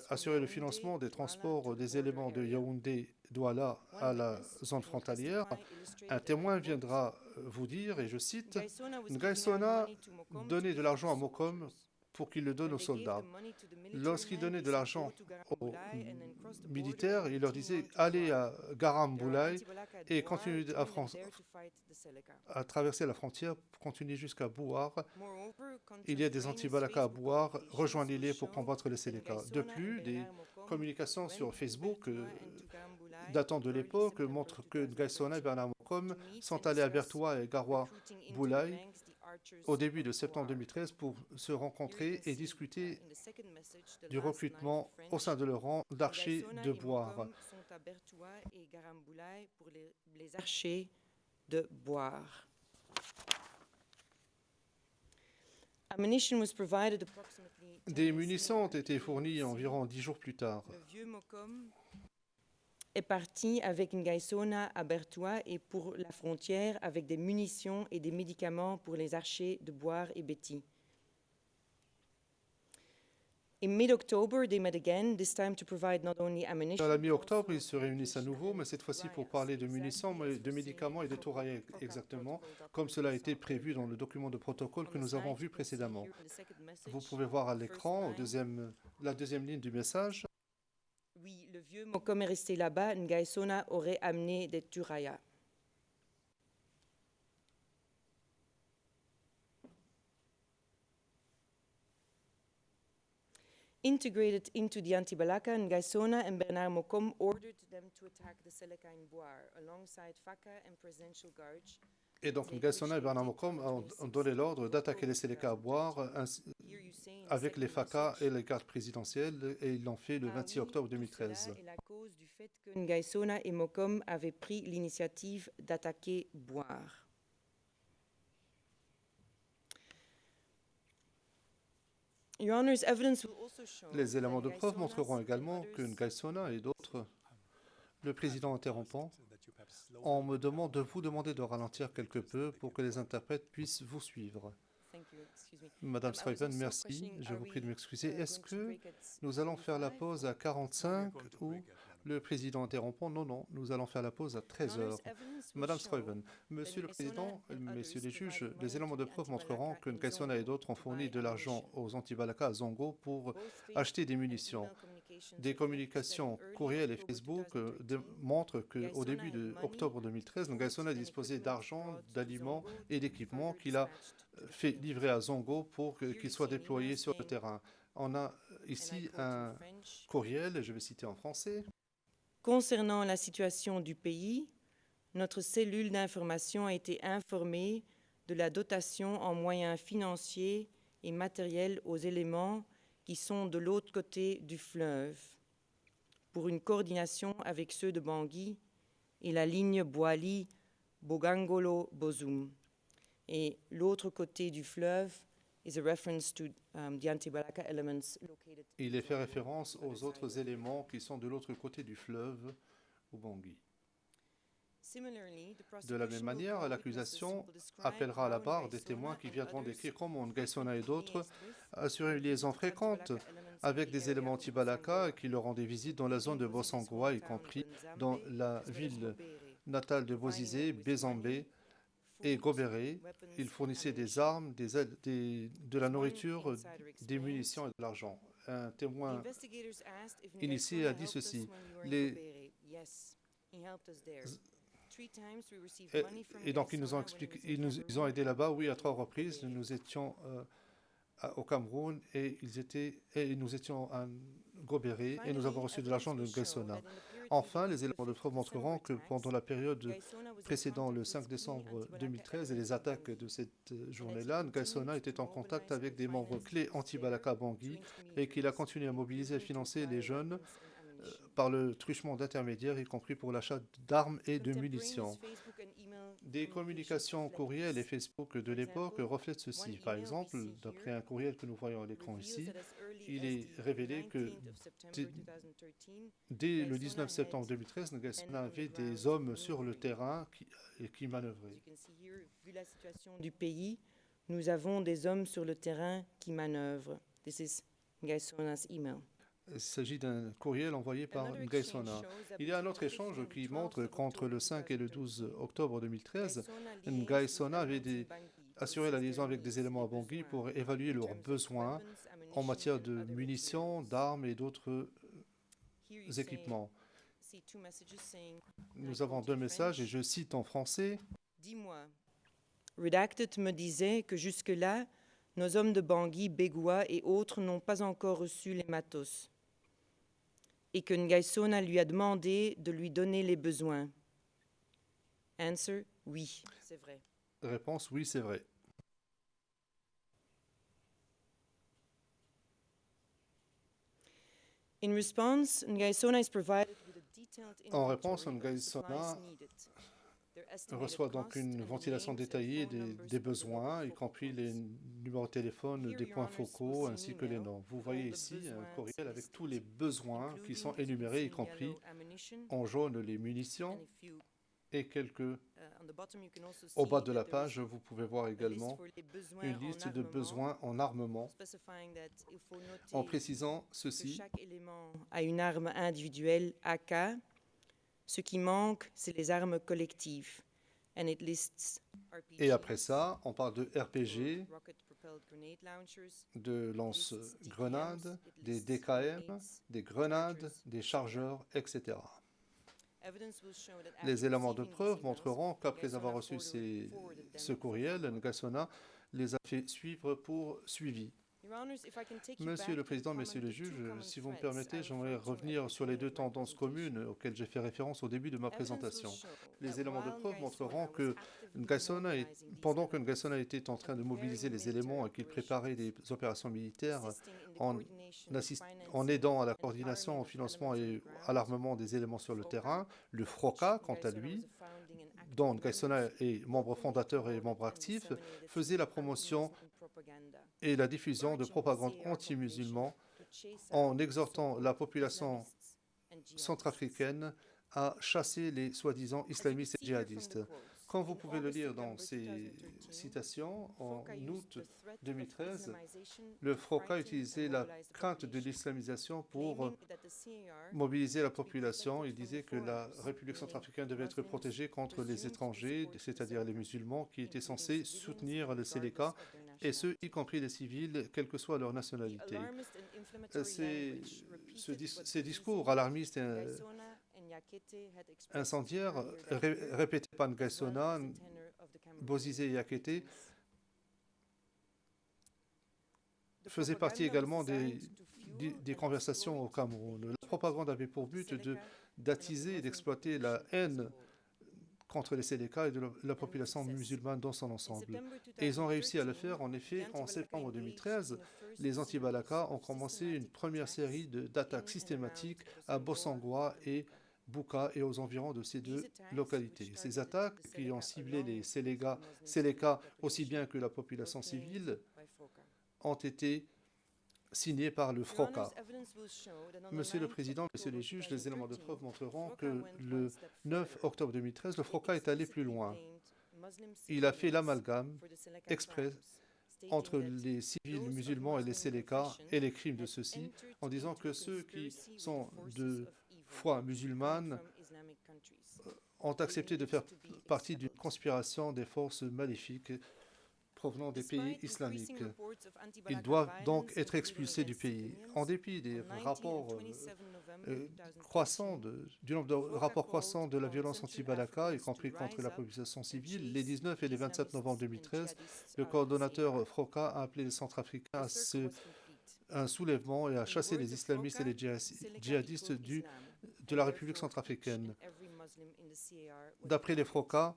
assuré le financement des transports des éléments de Yaoundé-Douala à la zone frontalière. Un témoin viendra vous dire, et je cite, « Ngaïsona donnait de l'argent à Mokom pour qu'il le donne aux soldats. Lorsqu'il donnait de l'argent aux militaires, il leur disait « Allez à Garamboulaye et continuez à traverser la frontière, continuez jusqu'à Bouar. Il y a des anti-Balaka à Bouar, rejoignez-les pour combattre les Séléka. » De plus, des communications sur Facebook datant de l'époque montrent que Ngaïsona et Bernard Mokom sont allés à Bertoua et Garoua Boulaye au début de septembre 2013 pour se rencontrer et discuter du recrutement au sein de leur rang d'archers de Bouar. Les archers de Bouar. Des munitions ont été fournies environ 10 jours plus tard. Le vieux Mokom est parti avec Ngaïsona à Bertoua et pour la frontière avec des munitions et des médicaments pour les archers de Bouar et Betty. In mid-October, they met again, this time to provide not only ammunition. À la mi-octobre, ils se réunissent à nouveau, mais cette fois-ci pour parler de munitions, de médicaments et de tourailles exactement, comme cela a été prévu dans le document de protocole que nous avons vu précédemment. Vous pouvez voir à l'écran, la deuxième ligne du message. Oui, le vieux Mokom est resté là-bas, Ngaïsona aurait amené des touraillas. Integrated into the anti-Balaka, Ngaïsona and Bernard Mokom ordered them to attack the Séléka in Bouar, alongside Faka and Presidential Guards. Et donc Ngaïsona et Bernard Mokom ont donné l'ordre d'attaquer les Séléka à Bouar avec les Faka et les gardes présidentielles, et ils l'ont fait le 26 octobre 2013. Cela est la cause du fait que Ngaïsona et Mokom avaient pris l'initiative d'attaquer Bouar. Les éléments de preuve montreront également que Ngaïsona et d'autres, le président interrompant, on me demande de vous demander de ralentir quelque peu pour que les interprètes puissent vous suivre. Madame Schreiben, merci. Je vous prie de m'excuser. Est-ce que nous allons faire la pause à 45 ou le président interrompant? Non, nous allons faire la pause à 13 heures. Madame Schreiben, Monsieur le Président, Messieurs les juges, les éléments de preuve montreront que Ngaïsona et d'autres ont fourni de l'argent aux anti-Balaka à Zongo pour acheter des munitions. Des communications courriels et Facebook montrent qu'au début d'octobre 2013, Ngaïsona disposait d'argent, d'aliments et d'équipements qu'il a fait livrer à Zongo pour qu'il soit déployé sur le terrain. On a ici un courriel, et je vais citer en français. Concernant la situation du pays, notre cellule d'information a été informée de la dotation en moyens financiers et matériels aux éléments qui sont de l'autre côté du fleuve, pour une coordination avec ceux de Bangui et la ligne Boali-Bogangolo-Bozum, et l'autre côté du fleuve is a reference to the anti-Balaka elements located. Il est fait référence aux autres éléments qui sont de l'autre côté du fleuve, au Bangui. De la même manière, l'accusation appellera à la barre des témoins qui viendront décrire comment Ngaïsona et d'autres assuraient une liaison fréquente avec des éléments anti-Balaka qui leur rendaient visite dans la zone de Bossangoa, y compris dans la ville natale de Bozizé, Bézambé et Gobéré. Ils fournissaient des armes, de la nourriture, des munitions et de l'argent. Un témoin initié a dit ceci. Et donc ils nous ont expliqué, ils ont aidé là-bas, oui, à 3 reprises. Nous étions au Cameroun et nous étions à Gobéré et nous avons reçu de l'argent de Ngaïsona. Enfin, les éléments de preuve montreront que pendant la période précédant le 5 décembre 2013 et les attaques de cette journée-là, Ngaïsona était en contact avec des membres clés anti-Balaka Bangui et qu'il a continué à mobiliser et financer les jeunes par le truchement d'intermédiaires, y compris pour l'achat d'armes et de munitions. Des communications courriels et Facebook de l'époque reflètent ceci. Par exemple, d'après un courriel que nous voyons à l'écran ici, il est révélé que dès le 19 septembre 2013, Ngaïsona avait des hommes sur le terrain qui manœuvraient. Vu la situation du pays, nous avons des hommes sur le terrain qui manœuvrent. This is Ngaïsona's email. Il s'agit d'un courriel envoyé par Ngaïsona. Il y a un autre échange qui montre qu'entre le 5 et le 12 octobre 2013, Ngaïsona avait assuré la liaison avec des éléments à Bangui pour évaluer leurs besoins en matière de munitions, d'armes et d'autres équipements. Nous avons 2 messages et je cite en français. Dis-moi. Redacted me disait que jusque-là, nos hommes de Bangui, Bégoua et autres n'ont pas encore reçu les matos et que Ngaïsona lui a demandé de lui donner les besoins. Answer, oui, c'est vrai. Réponse, oui, c'est vrai. In response, Ngaïsona is provided with a detailed En réponse, inventory of the Ngaïsona supplies needed. reçoit donc une ventilation détaillée des besoins, y compris les numéros de téléphone, des points focaux, ainsi que les noms. Vous voyez ici un courriel avec tous les besoins qui sont énumérés, y compris en jaune les munitions et quelques... Au bas de la page, vous pouvez voir également une liste de besoins en armement, en précisant ceci. Chaque élément a une arme individuelle AK. Ce qui manque, c'est les armes collectives. And it lists RPGs, et après ça, on parle de RPG, de lance-grenades, des DKM, des grenades, des chargeurs, etc. Les éléments de preuve montreront qu'après avoir reçu ce courriel, Ngaïsona les a fait suivre pour suivi. Monsieur le Président, Messieurs les juges, si vous me permettez, j'aimerais revenir sur les 2 tendances communes auxquelles j'ai fait référence au début de ma présentation. Les éléments de preuve montreront que pendant que Ngaïsona était en train de mobiliser les éléments et qu'il préparait des opérations militaires en aidant à la coordination, au financement et à l'armement des éléments sur le terrain, le FROCA, quant à lui, dont Ngaïsona est membre fondateur et membre actif, faisait la promotion et la diffusion de propagande anti-musulman en exhortant la population centrafricaine à chasser les soi-disant islamistes et djihadistes. Comme vous pouvez le lire dans ces citations, en août 2013, le FROCA utilisait la crainte de l'islamisation pour mobiliser la population. Il disait que la République centrafricaine devait être protégée contre les étrangers, c'est-à-dire les musulmans, qui étaient censés soutenir le Séléka, et ceux, y compris les civils, quelle que soit leur nationalité. Ces discours alarmistes et incendiaires répétés par Ngaïsona, Bozizé et Yakété faisaient partie également des conversations au Cameroun. La propagande avait pour but d'attiser et d'exploiter la haine contre les Séléka et de la population musulmane dans son ensemble. Et ils ont réussi à le faire. En effet, en septembre 2013, les anti-Balaka ont commencé une première série d'attaques systématiques à Bossangoa et Buka et aux environs de ces 2 localités. Ces attaques, qui ont ciblé les Séléka aussi bien que la population civile, ont été signés par le FROCA. Monsieur le Président, Messieurs les juges, les éléments de preuve montreront que le 9 octobre 2013, le FROCA est allé plus loin. Il a fait l'amalgame exprès entre les civils musulmans et les Séléka et les crimes de ceux-ci, en disant que ceux qui sont de foi musulmane ont accepté de faire partie d'une conspiration des forces maléfiques provenant des pays islamiques. Ils doivent donc être expulsés du pays. En dépit des rapports du nombre de rapports croissants de la violence anti-Balaka, y compris contre la population civile, les 19 et les 27 novembre 2013, le coordonnateur FROCA a appelé les Centrafricains à un soulèvement et à chasser les islamistes et les djihadistes de la République centrafricaine. D'après les FROCA,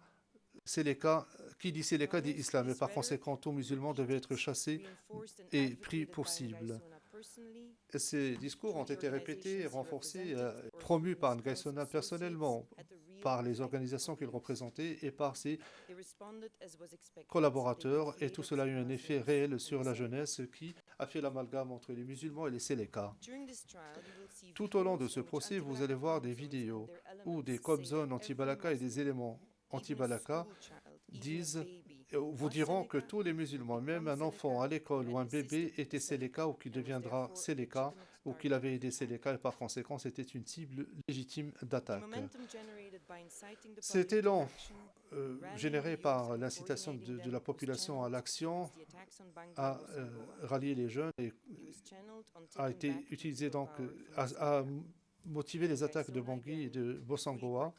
qui dit Séléka dit islam, et par conséquent, tout musulman devait être chassé et pris pour cible. Et ces discours ont été répétés et renforcés, promus par Ngaï personnellement, par les organisations qu'il représentait et par ses collaborateurs, et tout cela a eu un effet réel sur la jeunesse qui a fait l'amalgame entre les musulmans et les Séléka. Tout au long de ce procès, vous allez voir des vidéos où des cop-zones anti-Balaka et des éléments anti-Balaka vous diront que tous les musulmans, même un enfant à l'école ou un bébé, était Séléka ou qu'il deviendra Séléka ou qu'il avait aidé Séléka et par conséquent c'était une cible légitime d'attaque. Cet élan généré par l'incitation de la population à l'action a rallié les jeunes et a été utilisé donc à motiver les attaques de Bangui et de Bossangoa.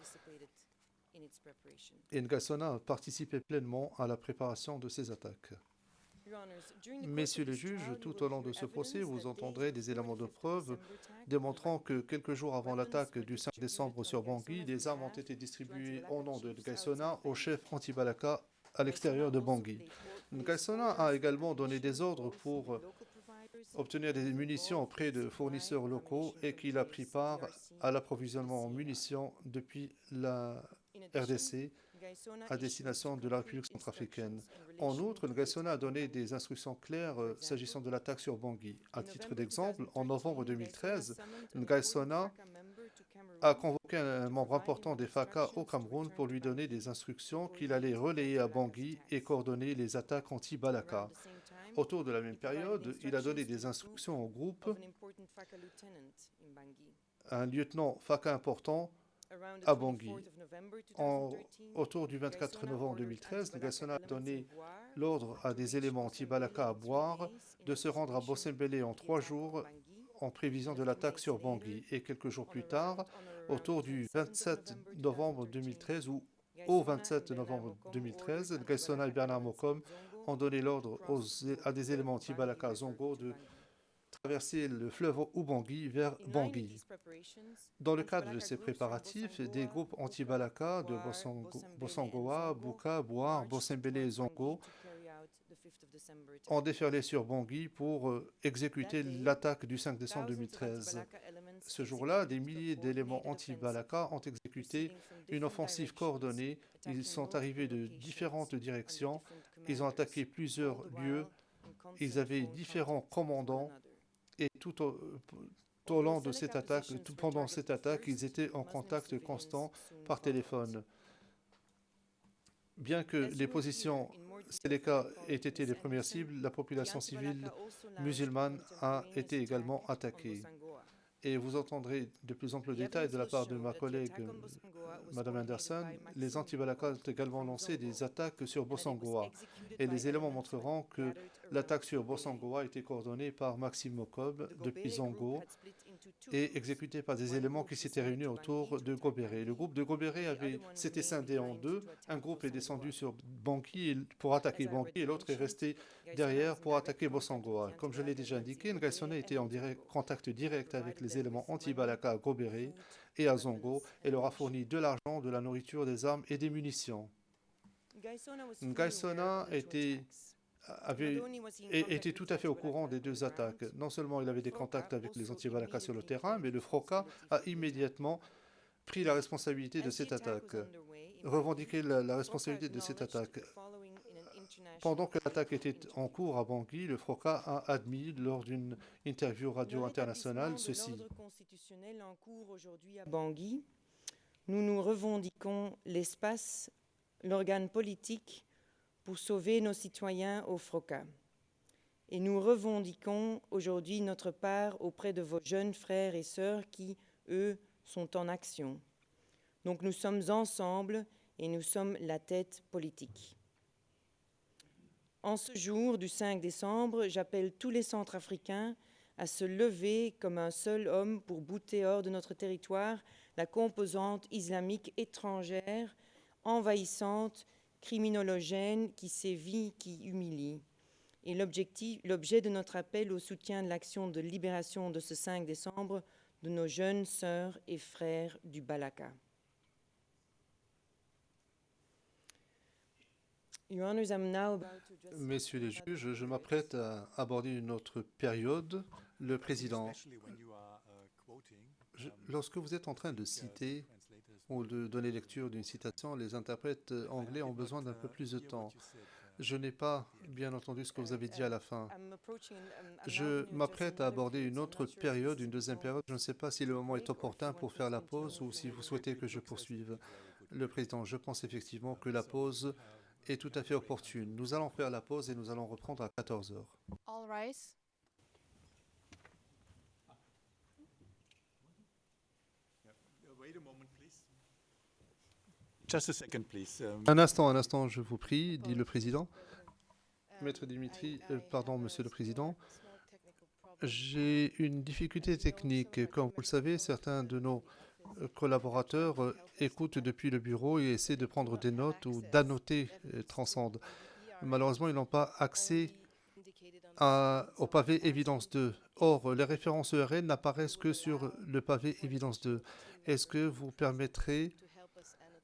Et Ngaï a participé pleinement à la préparation de ces attaques. Messieurs les juges, tout au long de ce procès, vous entendrez des éléments de preuve démontrant que quelques jours avant l'attaque du 5 décembre sur Bangui, des armes ont été distribuées au nom de Ngaï au chef anti-Balaka à l'extérieur de Bangui. Ngaï a également donné des ordres pour obtenir des munitions auprès de fournisseurs locaux et qu'il a pris part à l'approvisionnement en munitions depuis la RDC à destination de la République centrafricaine. En outre, Ngaï a donné des instructions claires s'agissant de l'attaque sur Bangui. À titre d'exemple, en novembre 2013, Ngaï a convoqué un membre important des FACA au Cameroun pour lui donner des instructions qu'il allait relayer à Bangui et coordonner les attaques anti-Balaka. Autour de la même période, il a donné des instructions au groupe, un lieutenant FACA important, à Bangui. Autour du 24 novembre 2013, Ngaï a donné l'ordre à des éléments anti-Balaka à boire de se rendre à Bossembélé en 3 jours en prévision de l'attaque sur Bangui. Et quelques jours plus tard, autour du 27 novembre 2013 ou au 27 novembre 2013, Ngaï et Bernard Mokom ont donné l'ordre à des éléments anti-Balaka à Zongo de traverser le fleuve Ubangui vers Bangui. Dans le cadre de ces préparatifs, des groupes anti-Balaka de Bossangoa, Bouka, Boar, Bossembélé et Zongo ont déferlé sur Bangui pour exécuter l'attaque du 5 décembre 2013. Ce jour-là, des milliers d'éléments anti-Balaka ont exécuté une offensive coordonnée. Ils sont arrivés de différentes directions. Ils ont attaqué plusieurs lieux. Ils avaient différents commandants. Et tout au long de cette attaque, pendant cette attaque, ils étaient en contact constant par téléphone. Bien que les positions Séléka aient été les premières cibles, la population civile musulmane a été également attaquée. Et vous entendrez de plus amples détails de la part de ma collègue Mme Anderson. Les anti-Balaka ont également lancé des attaques sur Bossangoa. Et les éléments montreront que l'attaque sur Bossangoa a été coordonnée par Maxime Mokob depuis Zongo et exécutée par des éléments qui s'étaient réunis autour de Gobéré. Le groupe de Gobéré s'était scindé en deux. Un groupe est descendu sur Bangui pour attaquer Bangui et l'autre est resté derrière pour attaquer Bossangoa. Comme je l'ai déjà indiqué, Ngaï était en contact direct avec les éléments anti-Balaka à Gobéré et à Zongo et leur a fourni de l'argent, de la nourriture, des armes et des munitions. Ngaï était tout à fait au courant des deux attaques. Non seulement il avait des contacts avec les anti-Balaka sur le terrain, mais le FROCA a immédiatement pris la responsabilité de cette attaque, revendiqué la responsabilité de cette attaque. Pendant que l'attaque était en cours à Bangui, le FROCA a admis lors d'une interview radio internationale ceci. L'ordre constitutionnel en cours aujourd'hui à Bangui, nous revendiquons l'espace, l'organe politique pour sauver nos citoyens au FROCA. Et nous revendiquons aujourd'hui notre part auprès de vos jeunes frères et sœurs qui, eux, sont en action. Donc nous sommes ensemble et nous sommes la tête politique. En ce jour du 5 décembre, j'appelle tous les Centrafricains à se lever comme un seul homme pour bouter hors de notre territoire la composante islamique étrangère, envahissante, criminologène, qui sévit, qui humilie. Et l'objet de notre appel au soutien de l'action de libération de ce 5 décembre de nos jeunes sœurs et frères du Balaka. Messieurs les juges, je m'apprête à aborder une autre période. Le président, lorsque vous êtes en train de citer ou de donner lecture d'une citation, les interprètes anglais ont besoin d'un peu plus de temps. Je n'ai pas bien entendu ce que vous avez dit à la fin. Je m'apprête à aborder une autre période, une deuxième période. Je ne sais pas si le moment est opportun pour faire la pause ou si vous souhaitez que je poursuive. Le président, je pense effectivement que la pause est tout à fait opportune. Nous allons faire la pause et nous allons reprendre à 14 heures. All rise. Just a second, please. Un instant, je vous prie, dit le président. Maître Dimitri, pardon, monsieur le président. J'ai une difficulté technique. Comme vous le savez, certains de nos collaborateurs écoutent depuis le bureau et essaient de prendre des notes ou d'annoter Transcende. Malheureusement, ils n'ont pas accès au pavé Évidence 2. Or, les références ERN n'apparaissent que sur le pavé Évidence 2. Est-ce que vous permettrez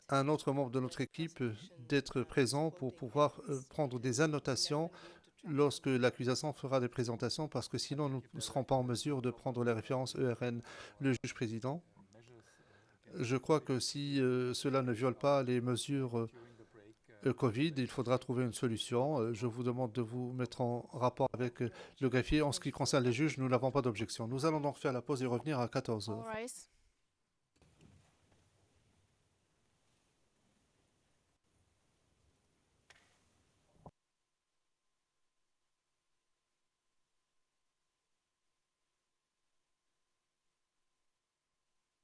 à un autre membre de notre équipe d'être présent pour pouvoir prendre des annotations lorsque l'accusation fera des présentations, parce que sinon nous ne serons pas en mesure de prendre les références ERN. Le juge président, je crois que si cela ne viole pas les mesures Covid, il faudra trouver une solution. Je vous demande de vous mettre en rapport avec le greffier. En ce qui concerne les juges, nous n'avons pas d'objection. Nous allons donc faire la pause et revenir à 14 heures. All rise.